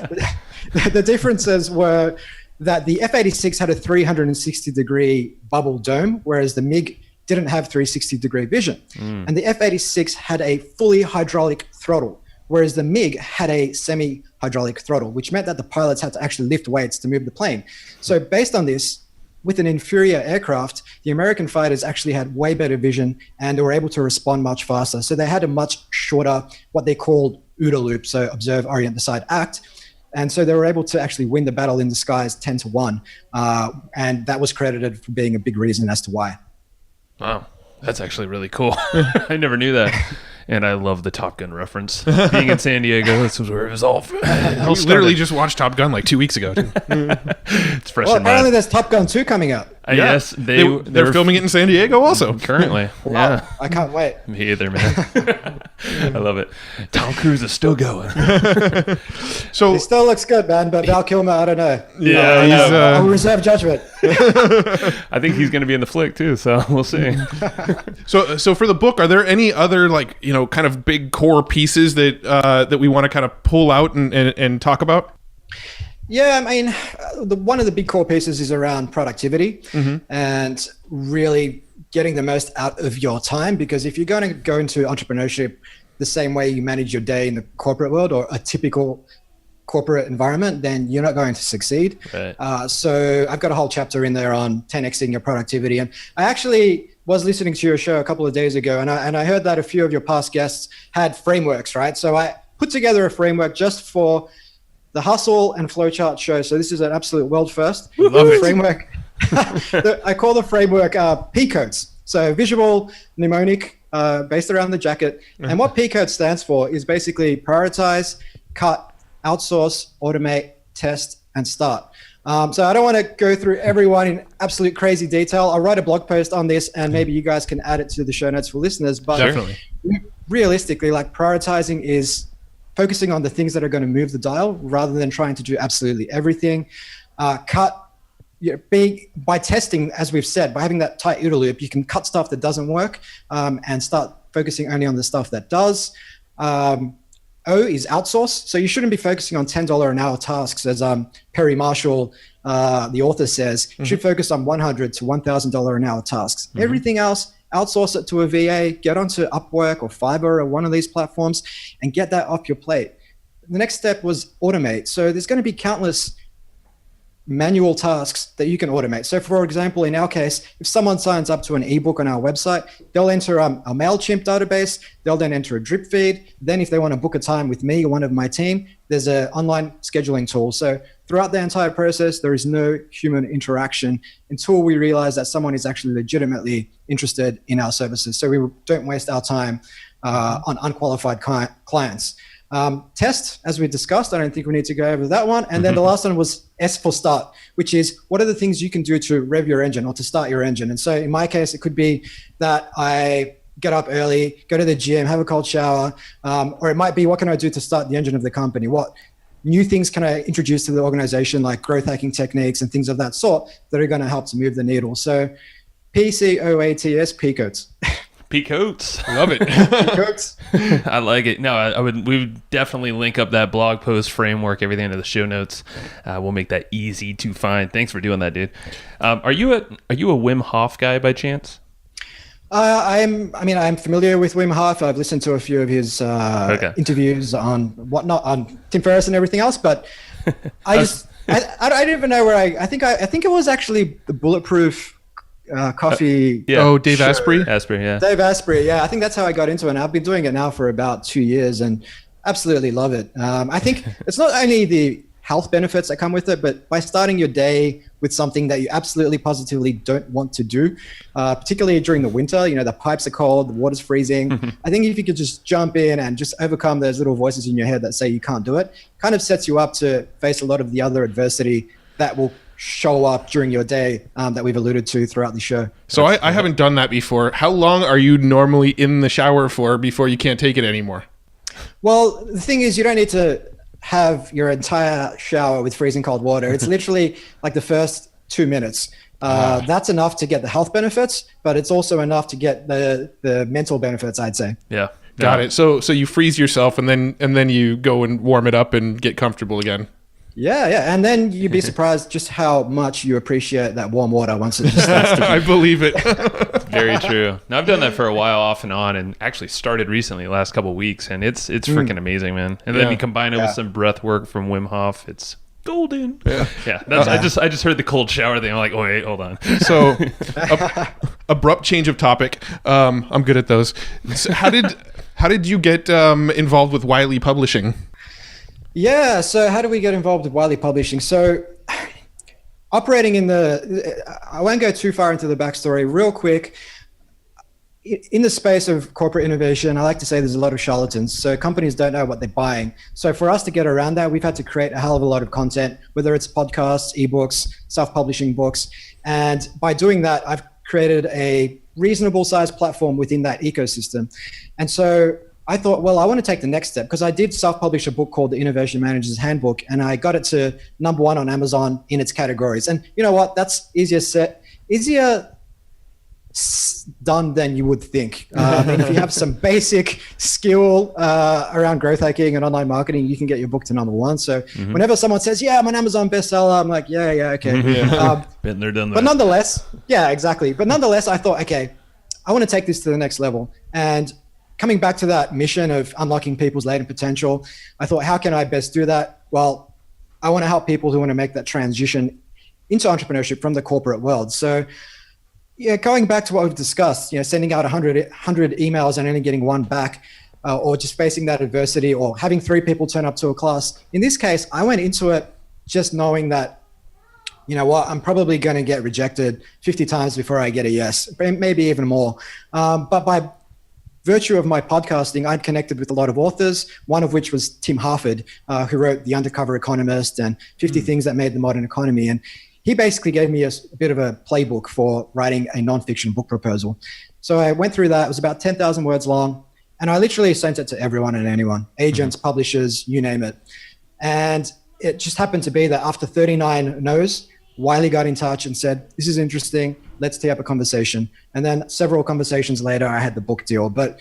the differences were that the F-86 had a 360-degree bubble dome, whereas the MiG didn't have 360-degree vision. And the F-86 had a fully hydraulic throttle, whereas the MiG had a semi-hydraulic throttle, which meant that the pilots had to actually lift weights to move the plane. So based on this, with an inferior aircraft, the American fighters actually had way better vision and they were able to respond much faster. So they had a much shorter, what they called OODA loop, so observe, orient, decide, act. And so they were able to actually win the battle in the skies 10-1. And that was credited for being a big reason as to why. Wow, that's actually really cool. I never knew that. And I love the Top Gun reference. Being in San Diego, this was where it was all. We literally just watched Top Gun like 2 weeks ago. It's fresh Well, in apparently mind. there's Top Gun 2 coming out. Yes, they're filming it in San Diego also. Currently. Wow, Yeah. I can't wait. Me either, man. I love it. Tom Cruise is still going. So He still looks good, man, but Val Kilmer, I don't know. Yeah, I know. I'll reserve judgment. I think he's going to be in the flick too, so we'll see. So for the book, are there any other kind of big core pieces that that we want to kind of pull out and talk about? Yeah, I mean, one of the big core pieces is around productivity and really getting the most out of your time. Because if you're going to go into entrepreneurship the same way you manage your day in the corporate world or a typical corporate environment, then you're not going to succeed. Right. So I've got a whole chapter in there on 10xing your productivity. And I actually was listening to your show a couple of days ago, and I heard that a few of your past guests had frameworks, right? So I put together a framework just for the Hustle and Flowchart show. So this is an absolute world first. Love it. Framework. I call the framework P codes. So visual, mnemonic, based around the jacket. And what P code stands for is basically prioritize, cut, outsource, automate, test, and start. So I don't want to go through everyone in absolute crazy detail. I'll write a blog post on this and maybe you guys can add it to the show notes for listeners. But Definitely. Realistically, like prioritizing is focusing on the things that are going to move the dial rather than trying to do absolutely everything. Cut, by testing, as we've said, by having that tight OODA loop, you can cut stuff that doesn't work and start focusing only on the stuff that does. O is outsource. So you shouldn't be focusing on $10 an hour tasks, as Perry Marshall, the author, says. You should focus on $100 to $1,000 an hour tasks. Everything else, outsource it to a VA, get onto Upwork or Fiverr or one of these platforms and get that off your plate. The next step was automate. So there's going to be countless manual tasks that you can automate. So for example, in our case, if someone signs up to an ebook on our website, they'll enter a MailChimp database, they'll then enter a drip feed. Then if they want to book a time with me or one of my team, there's an online scheduling tool. So throughout the entire process, there is no human interaction until we realize that someone is actually legitimately interested in our services. So we don't waste our time on unqualified clients. Test, as we discussed, I don't think we need to go over that one. And then the last one was S for start, which is what are the things you can do to rev your engine or to start your engine? And so in my case, it could be that I get up early, go to the gym, have a cold shower, or it might be what can I do to start the engine of the company? What new things can I introduce to the organization, like growth hacking techniques and things of that sort that are going to help to move the needle? So PCOATS, P codes. P-coats. Love it. P-codes. I like it. No, we would definitely link up that blog post framework, everything into the show notes. We'll make that easy to find. Thanks for doing that, dude. Are you a Wim Hof guy by chance? I'm familiar with Wim Hof. I've listened to a few of his interviews on whatnot on Tim Ferriss and everything else, but I don't even know where I think it was actually the Bulletproof coffee. Yeah. Oh, Dave Asprey? Asprey, yeah. Dave Asprey, yeah. I think that's how I got into it. And I've been doing it now for about 2 years and absolutely love it. I think it's not only the health benefits that come with it, but by starting your day with something that you absolutely positively don't want to do, particularly during the winter, the pipes are cold, the water's freezing. I think if you could just jump in and just overcome those little voices in your head that say you can't do it, kind of sets you up to face a lot of the other adversity that will show up during your day that we've alluded to throughout the show. So I haven't done that before. How long are you normally in the shower for before you can't take it anymore? Well, the thing is, you don't need to have your entire shower with freezing cold water. It's literally like the first 2 minutes. That's enough to get the health benefits, but it's also enough to get the mental benefits, I'd say. Yeah. Got it. So you freeze yourself and then you go and warm it up and get comfortable again. Yeah. And then you'd be surprised just how much you appreciate that warm water once it just starts to I believe it. Very true. Now, I've done that for a while off and on, and actually started recently, last couple of weeks, and it's freaking amazing, man. And then you combine it with some breath work from Wim Hof, it's golden. Yeah. I just heard the cold shower thing. I'm like, oh wait, hold on. So abrupt change of topic. I'm good at those. So how did you get involved with Wiley Publishing? Yeah, so how do we get involved with Wiley Publishing? So operating I won't go too far into the backstory. Real quick, in the space of corporate innovation, I like to say there's a lot of charlatans. So companies don't know what they're buying. So for us to get around that, we've had to create a hell of a lot of content, whether it's podcasts, ebooks, self-publishing books. And by doing that, I've created a reasonable sized platform within that ecosystem. And so I thought, well, I want to take the next step because I did self-publish a book called The Innovation Manager's Handbook, and I got it to #1 on Amazon in its categories. And you know what? That's easier done than you would think. If you have some basic skill around growth hacking and online marketing, you can get your book to #1. So whenever someone says, yeah, I'm an Amazon bestseller, I'm like, yeah, okay. Been there, done that. But nonetheless, yeah, exactly. But nonetheless, I thought, okay, I want to take this to the next level. And coming back to that mission of unlocking people's latent potential, I thought, how can I best do that? Well, I want to help people who want to make that transition into entrepreneurship from the corporate world. So yeah, going back to what we've discussed, sending out 100 emails and only getting one back, or just facing that adversity, or having 3 people turn up to a class. In this case, I went into it just knowing that, you know what, I'm probably going to get rejected 50 times before I get a yes, maybe even more. But by virtue of my podcasting, I'd connected with a lot of authors, one of which was Tim Harford, who wrote The Undercover Economist and 50 Things That Made the Modern Economy. And he basically gave me a bit of a playbook for writing a nonfiction book proposal. So I went through that. It was about 10,000 words long. And I literally sent it to everyone and anyone, agents, publishers, you name it. And it just happened to be that after 39 no's, Wiley got in touch and said, this is interesting, let's tee up a conversation. And then several conversations later, I had the book deal. But,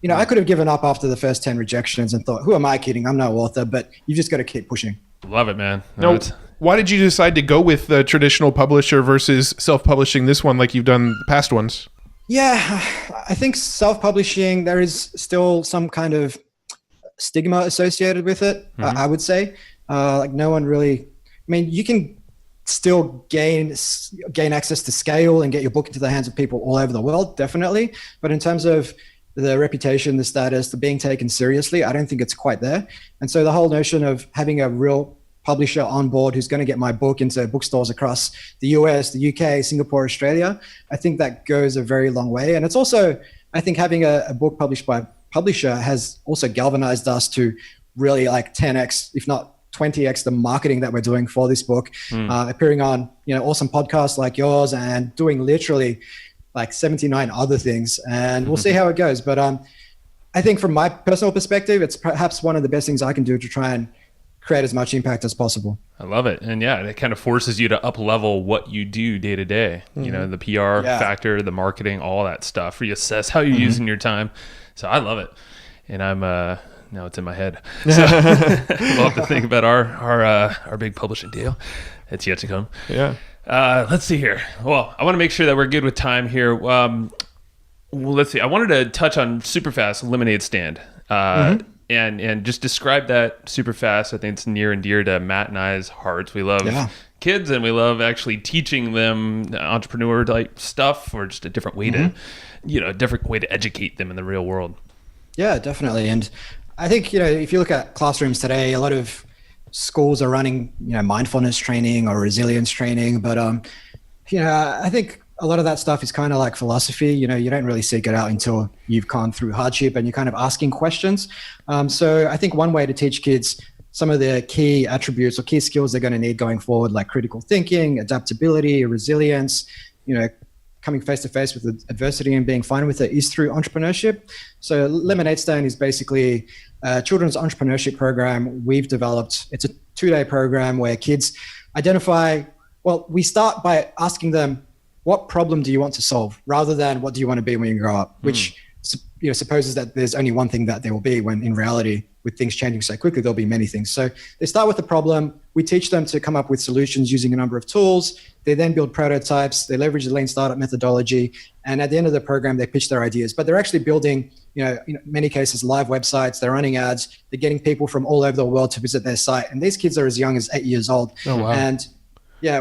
I could have given up after the first 10 rejections and thought, who am I kidding? I'm no author, but you just got to keep pushing. Love it, man. No, why did you decide to go with the traditional publisher versus self-publishing this one like you've done past ones? Yeah, I think self-publishing, there is still some kind of stigma associated with it, I would say. Like no one really, you can still gain access to scale and get your book into the hands of people all over the world, definitely. But in terms of the reputation, the status, the being taken seriously, I don't think it's quite there. And so the whole notion of having a real publisher on board who's going to get my book into bookstores across the US, the UK, Singapore, Australia, I think that goes a very long way. And it's also, I think having a book published by a publisher has also galvanized us to really like 10x, if not 20x the marketing that we're doing for this book, appearing on, awesome podcasts like yours and doing literally like 79 other things. And we'll see how it goes. But I think from my personal perspective, it's perhaps one of the best things I can do to try and create as much impact as possible. I love it. And yeah, it kind of forces you to up level what you do day to day, the PR factor, the marketing, all that stuff, reassess how you're using your time. So I love it. And I'm, now it's in my head. So we'll have to think about our big publishing deal. It's yet to come. Yeah. Let's see here. Well, I want to make sure that we're good with time here. Well, let's see. I wanted to touch on Superfast Lemonade Stand. And just describe that super fast. I think it's near and dear to Matt and I's hearts. We love kids, and we love actually teaching them entrepreneur type stuff, or just a different way to, a different way to educate them in the real world. Yeah, definitely. And I think, if you look at classrooms today, a lot of schools are running, mindfulness training or resilience training. But, I think a lot of that stuff is kind of like philosophy. You don't really seek it out until you've gone through hardship and you're kind of asking questions. So I think one way to teach kids some of the key attributes or key skills they're going to need going forward, like critical thinking, adaptability, resilience, coming face to face with adversity and being fine with it, is through entrepreneurship. So Lemonade Stand is basically a children's entrepreneurship program we've developed. It's a 2-day program where kids identify, we start by asking them, what problem do you want to solve, rather than what do you want to be when you grow up, which supposes that there's only one thing that there will be, when in reality, with things changing so quickly, there'll be many things. So they start with the problem. We teach them to come up with solutions using a number of tools. They then build prototypes. They leverage the lean startup methodology. And at the end of the program, they pitch their ideas. But they're actually building, in many cases, live websites. They're running ads. They're getting people from all over the world to visit their site. And these kids are as young as 8 years old. Oh, wow. And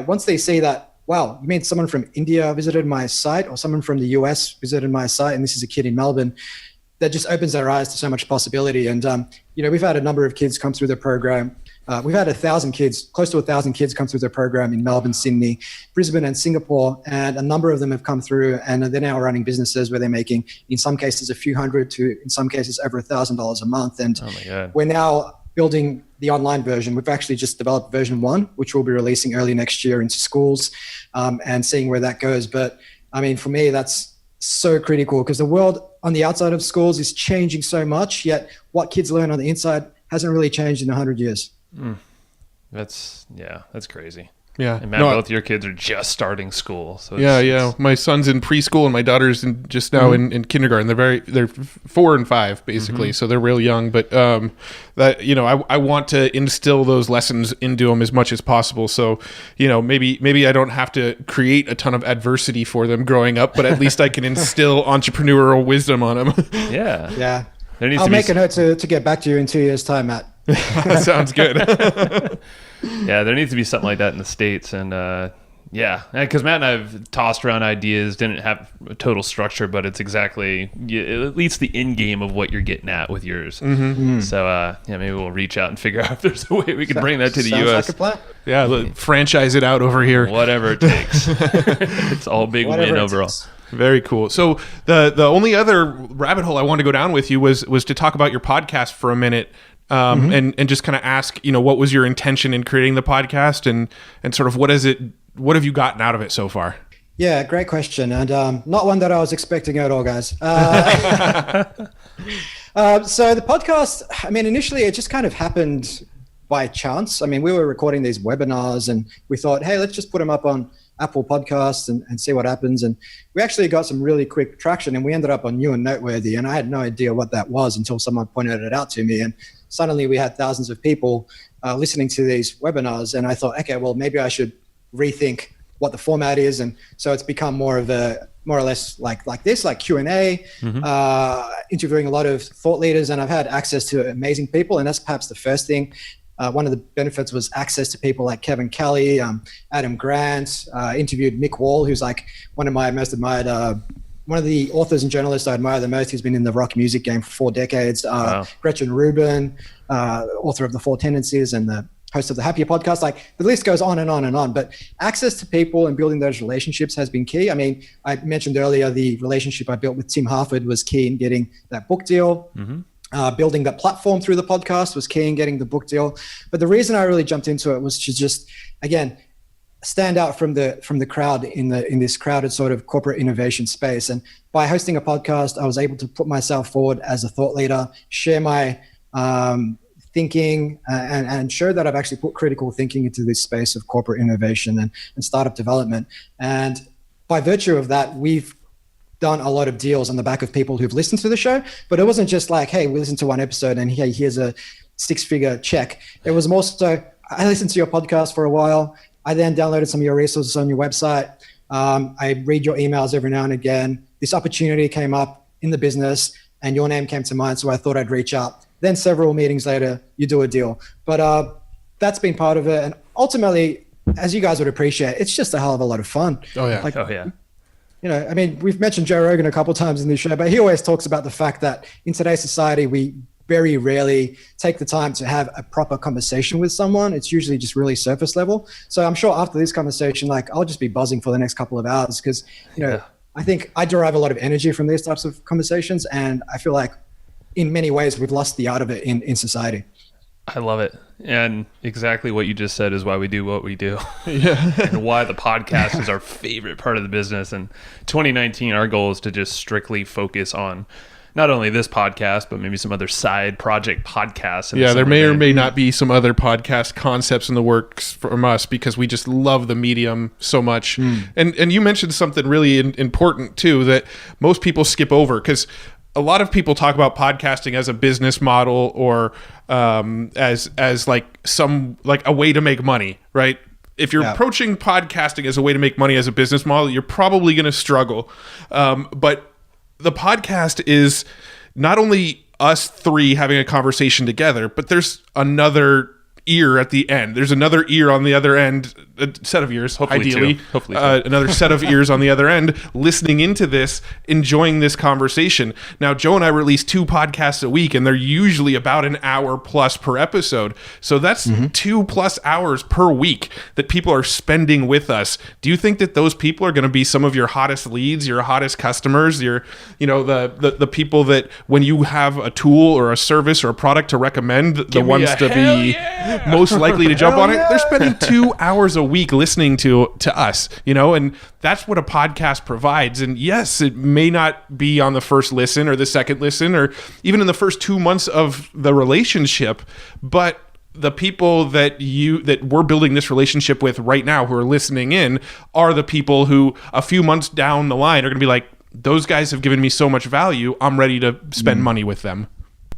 once they see that, wow, you mean someone from India visited my site, or someone from the US visited my site, and this is a kid in Melbourne, that just opens their eyes to so much possibility. And, we've had a number of kids come through the program. We've had 1,000 kids, close to 1,000 kids come through the program in Melbourne, Sydney, Brisbane, and Singapore. And a number of them have come through, and they're now running businesses where they're making, in some cases, a few hundred to, in some cases, over $1,000 a month. And we're now building the online version. We've actually just developed version 1, which we'll be releasing early next year into schools, and seeing where that goes. But I mean, for me, that's so critical, because the world on the outside of schools is changing so much, yet what kids learn on the inside hasn't really changed in 100 years. That's crazy. Yeah. And Matt, both your kids are just starting school. So my son's in preschool and my daughter's just now in kindergarten. They're 4 and 5 basically, so they're real young. But I want to instill those lessons into them as much as possible. So maybe I don't have to create a ton of adversity for them growing up, but at least I can instill entrepreneurial wisdom on them. Yeah. I'll make a note to get back to you in 2 years' time, Matt. That sounds good. Yeah, there needs to be something like that in the States. And because Matt and I have tossed around ideas, didn't have a total structure, but it's exactly at least the end game of what you're getting at with yours. So maybe we'll reach out and figure out if there's a way we can bring that to the US. Like a plan. Yeah, franchise it out over here. Whatever it takes. It's all big win overall. Very cool. So the only other rabbit hole I wanted to go down with you was to talk about your podcast for a minute. And just kind of ask, what was your intention in creating the podcast, and sort of what have you gotten out of it so far? Yeah, great question. And not one that I was expecting at all, guys. So the podcast, I mean, initially it just kind of happened by chance. I mean, we were recording these webinars and we thought, hey, let's just put them up on Apple Podcasts and see what happens. And we actually got some really quick traction, and we ended up on New and Noteworthy. And I had no idea what that was until someone pointed it out to me. And suddenly we had thousands of people listening to these webinars. And I thought, okay, well, maybe I should rethink what the format is. And so it's become more or less like this, like Q&A, interviewing a lot of thought leaders. And I've had access to amazing people. And that's perhaps the first thing. One of the benefits was access to people like Kevin Kelly, Adam Grant, interviewed Mick Wall, who's like one of my most admired, one of the authors and journalists I admire the most. He's been in the rock music game for 4 decades. Wow. Gretchen Rubin, author of The 4 Tendencies and the host of the Happier podcast. Like the list goes on and on and on. But access to people and building those relationships has been key. I mean, I mentioned earlier the relationship I built with Tim Harford was key in getting that book deal. Building that platform through the podcast was key in getting the book deal. But the reason I really jumped into it was to just, again, stand out from the crowd in this crowded sort of corporate innovation space. And by hosting a podcast, I was able to put myself forward as a thought leader, share my thinking, and show that I've actually put critical thinking into this space of corporate innovation and startup development. And by virtue of that, we've done a lot of deals on the back of people who've listened to the show, but it wasn't just like, hey, we listened to one episode and here's a 6-figure check. It was more so, I listened to your podcast for a while. I then downloaded some of your resources on your website. I read your emails every now and again. This opportunity came up in the business and your name came to mind, so I thought I'd reach out. Then several meetings later, you do a deal. But that's been part of it. And ultimately, as you guys would appreciate, it's just a hell of a lot of fun. Oh yeah. Like, Oh yeah. you know, I mean, we've mentioned Joe Rogan a couple of times in this show, but he always talks about the fact that in today's society, we very rarely take the time to have a proper conversation with someone. It's usually just really surface level. So I'm sure after this conversation, like I'll just be buzzing for the next couple of hours because, you know, I think I derive a lot of energy from these types of conversations. And I feel like in many ways, we've lost the art of it in society. I love it. And exactly what you just said is why we do what we do. Yeah. And why the podcast is our favorite part of the business. And 2019, our goal is to just strictly focus on not only this podcast, but maybe some other side project podcasts. Yeah, there may or may not be some other podcast concepts in the works from us because we just love the medium so much. And you mentioned something really important too that most people skip over because a lot of people talk about podcasting as a business model or as like a way to make money, right? If you're approaching podcasting as a way to make money as a business model, you're probably going to struggle. But the podcast is not only us three having a conversation together, but there's another ear at the end. There's another ear on the other end, a set of ears, ideally. Hopefully another set of ears on the other end, listening into this, enjoying this conversation. Now, Joe and I release 2 podcasts a week, and they're usually about an hour plus per episode. So that's 2+ hours per week that people are spending with us. Do you think that those people are going to be some of your hottest leads, your hottest customers, the people that when you have a tool or a service or a product to recommend, the ones to be most likely to jump on it? They're spending 2 hours a week listening to us, and that's what a podcast provides. And yes, it may not be on the first listen or the second listen or even in the first 2 months of the relationship, but the people that we're building this relationship with right now who are listening in are the people who a few months down the line are going to be like, those guys have given me so much value, I'm ready to spend money with them.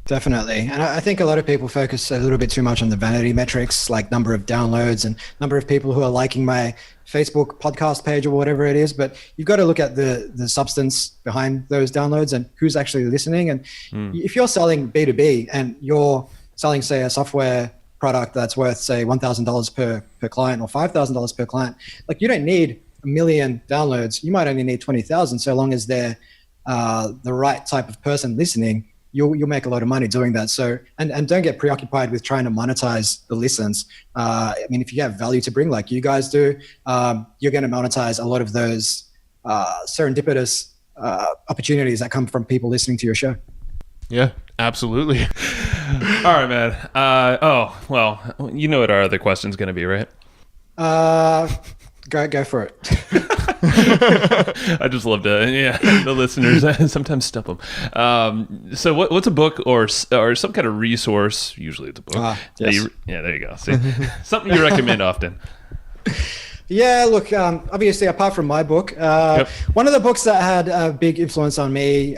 Definitely. And I think a lot of people focus a little bit too much on the vanity metrics, like number of downloads and number of people who are liking my Facebook podcast page or whatever it is. But you've got to look at the substance behind those downloads and who's actually listening. And if you're selling B2B and you're selling, say, a software product that's worth, say, $1,000 per client or $5,000 per client, like you don't need 1 million downloads. You might only need 20,000 so long as they're the right type of person listening. You'll make a lot of money doing that. So, and don't get preoccupied with trying to monetize the listens. I mean, if you have value to bring, like you guys do, you're going to monetize a lot of those serendipitous opportunities that come from people listening to your show. Yeah, absolutely. All right, man. Well, you know what our other question's going to be, right? Go for it. I just love the listeners sometimes stump them. So what's a book or some kind of resource? Usually it's a book. Yes. There you go. See, something you recommend often. Yeah, look, obviously, apart from my book, one of the books that had a big influence on me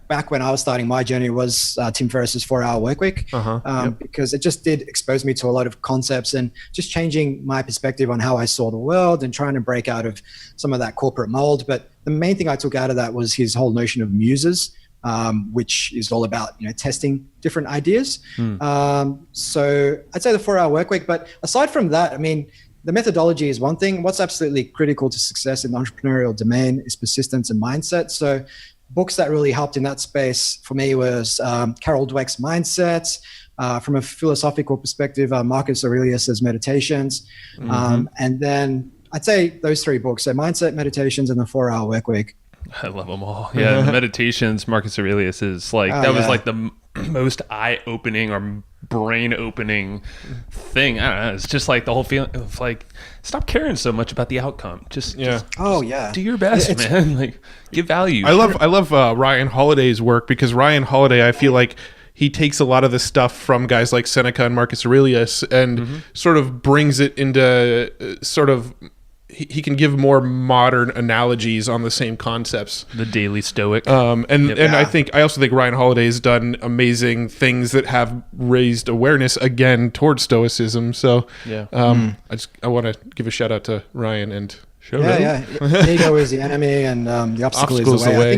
back when I was starting my journey was Tim Ferriss's 4-Hour Workweek, because it just did expose me to a lot of concepts and just changing my perspective on how I saw the world and trying to break out of some of that corporate mold. But the main thing I took out of that was his whole notion of muses, which is all about testing different ideas. So I'd say the 4-Hour Workweek. But aside from that, I mean, the methodology is one thing. What's absolutely critical to success in the entrepreneurial domain is persistence and mindset. So books that really helped in that space for me was Carol Dweck's Mindset. From a philosophical perspective, Marcus Aurelius's Meditations. And then I'd say those 3 books, so Mindset, Meditations, and the 4-Hour Workweek. I love them all. Yeah, the Meditations, Marcus Aurelius is like, was like the most eye-opening or brain-opening thing. I don't know. It's just like the whole feeling of like, stop caring so much about the outcome. Just do your best, man. Like, give value. I love Ryan Holiday's work because Ryan Holiday, I feel like he takes a lot of the stuff from guys like Seneca and Marcus Aurelius and sort of brings it into he can give more modern analogies on the same concepts. The Daily Stoic. And I also think Ryan Holiday has done amazing things that have raised awareness again towards Stoicism. So I want to give a shout out to Ryan and show Ego is the enemy and the obstacle is the way.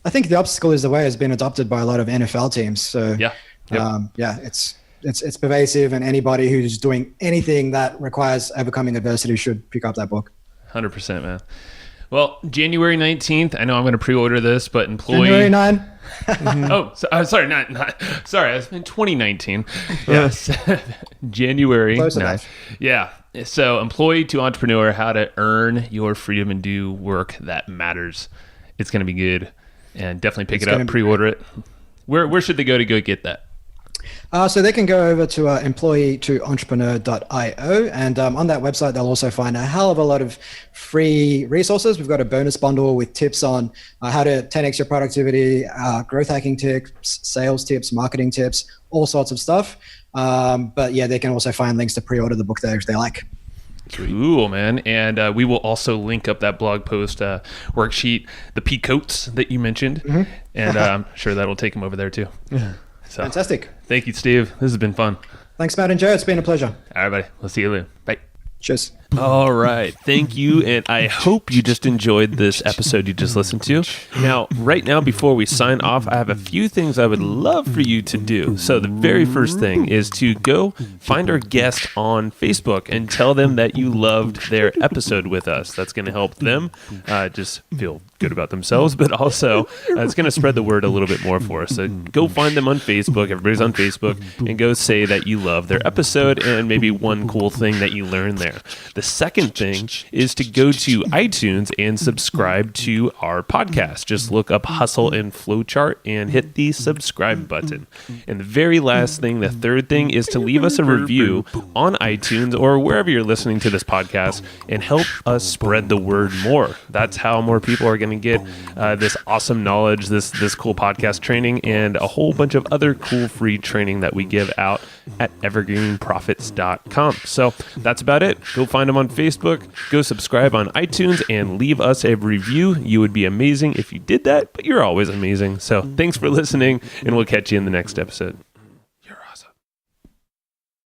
I think the obstacle is the way has been adopted by a lot of NFL teams. So it's pervasive, and anybody who's doing anything that requires overcoming adversity should pick up that book. 100%, man. Well, January 19th, I know I'm going to pre-order this, but employee... January 9? Sorry, not sorry, it's in 2019. Yes. January 9th. Yeah. So employee to entrepreneur, how to earn your freedom and do work that matters. It's going to be good, and definitely pick it up, pre-order it. Where should they go to get that? So they can go over to employee2entrepreneur.io, and on that website, they'll also find a hell of a lot of free resources. We've got a bonus bundle with tips on how to 10x your productivity, growth hacking tips, sales tips, marketing tips, all sorts of stuff. But yeah, they can also find links to pre-order the book there if they like. Cool, man. And we will also link up that blog post worksheet, the P coats that you mentioned, and I'm sure that'll take them over there too. Yeah. So, fantastic. Thank you, Steve. This has been fun. Thanks, Matt and Joe. It's been a pleasure. All right, buddy. We'll see you later. Bye. Cheers. All right. Thank you. And I hope you just enjoyed this episode you just listened to. Now, right now, before we sign off, I have a few things I would love for you to do. So the very first thing is to go find our guest on Facebook and tell them that you loved their episode with us. That's going to help them just feel good about themselves, but also it's going to spread the word a little bit more for us. So go find them on Facebook. Everybody's on Facebook, and go say that you love their episode and maybe one cool thing that you learned there. The second thing is to go to iTunes and subscribe to our podcast. Just look up Hustle and Flowchart and hit the subscribe button. And the very last thing, the third thing, is to leave us a review on iTunes or wherever you're listening to this podcast and help us spread the word more. That's how more people are going to get this awesome knowledge, this cool podcast training, and a whole bunch of other cool free training that we give out at evergreenprofits.com. So that's about it. Go find them on Facebook, go subscribe on iTunes, and leave us a review. You would be amazing if you did that, but you're always amazing. So thanks for listening, and we'll catch you in the next episode.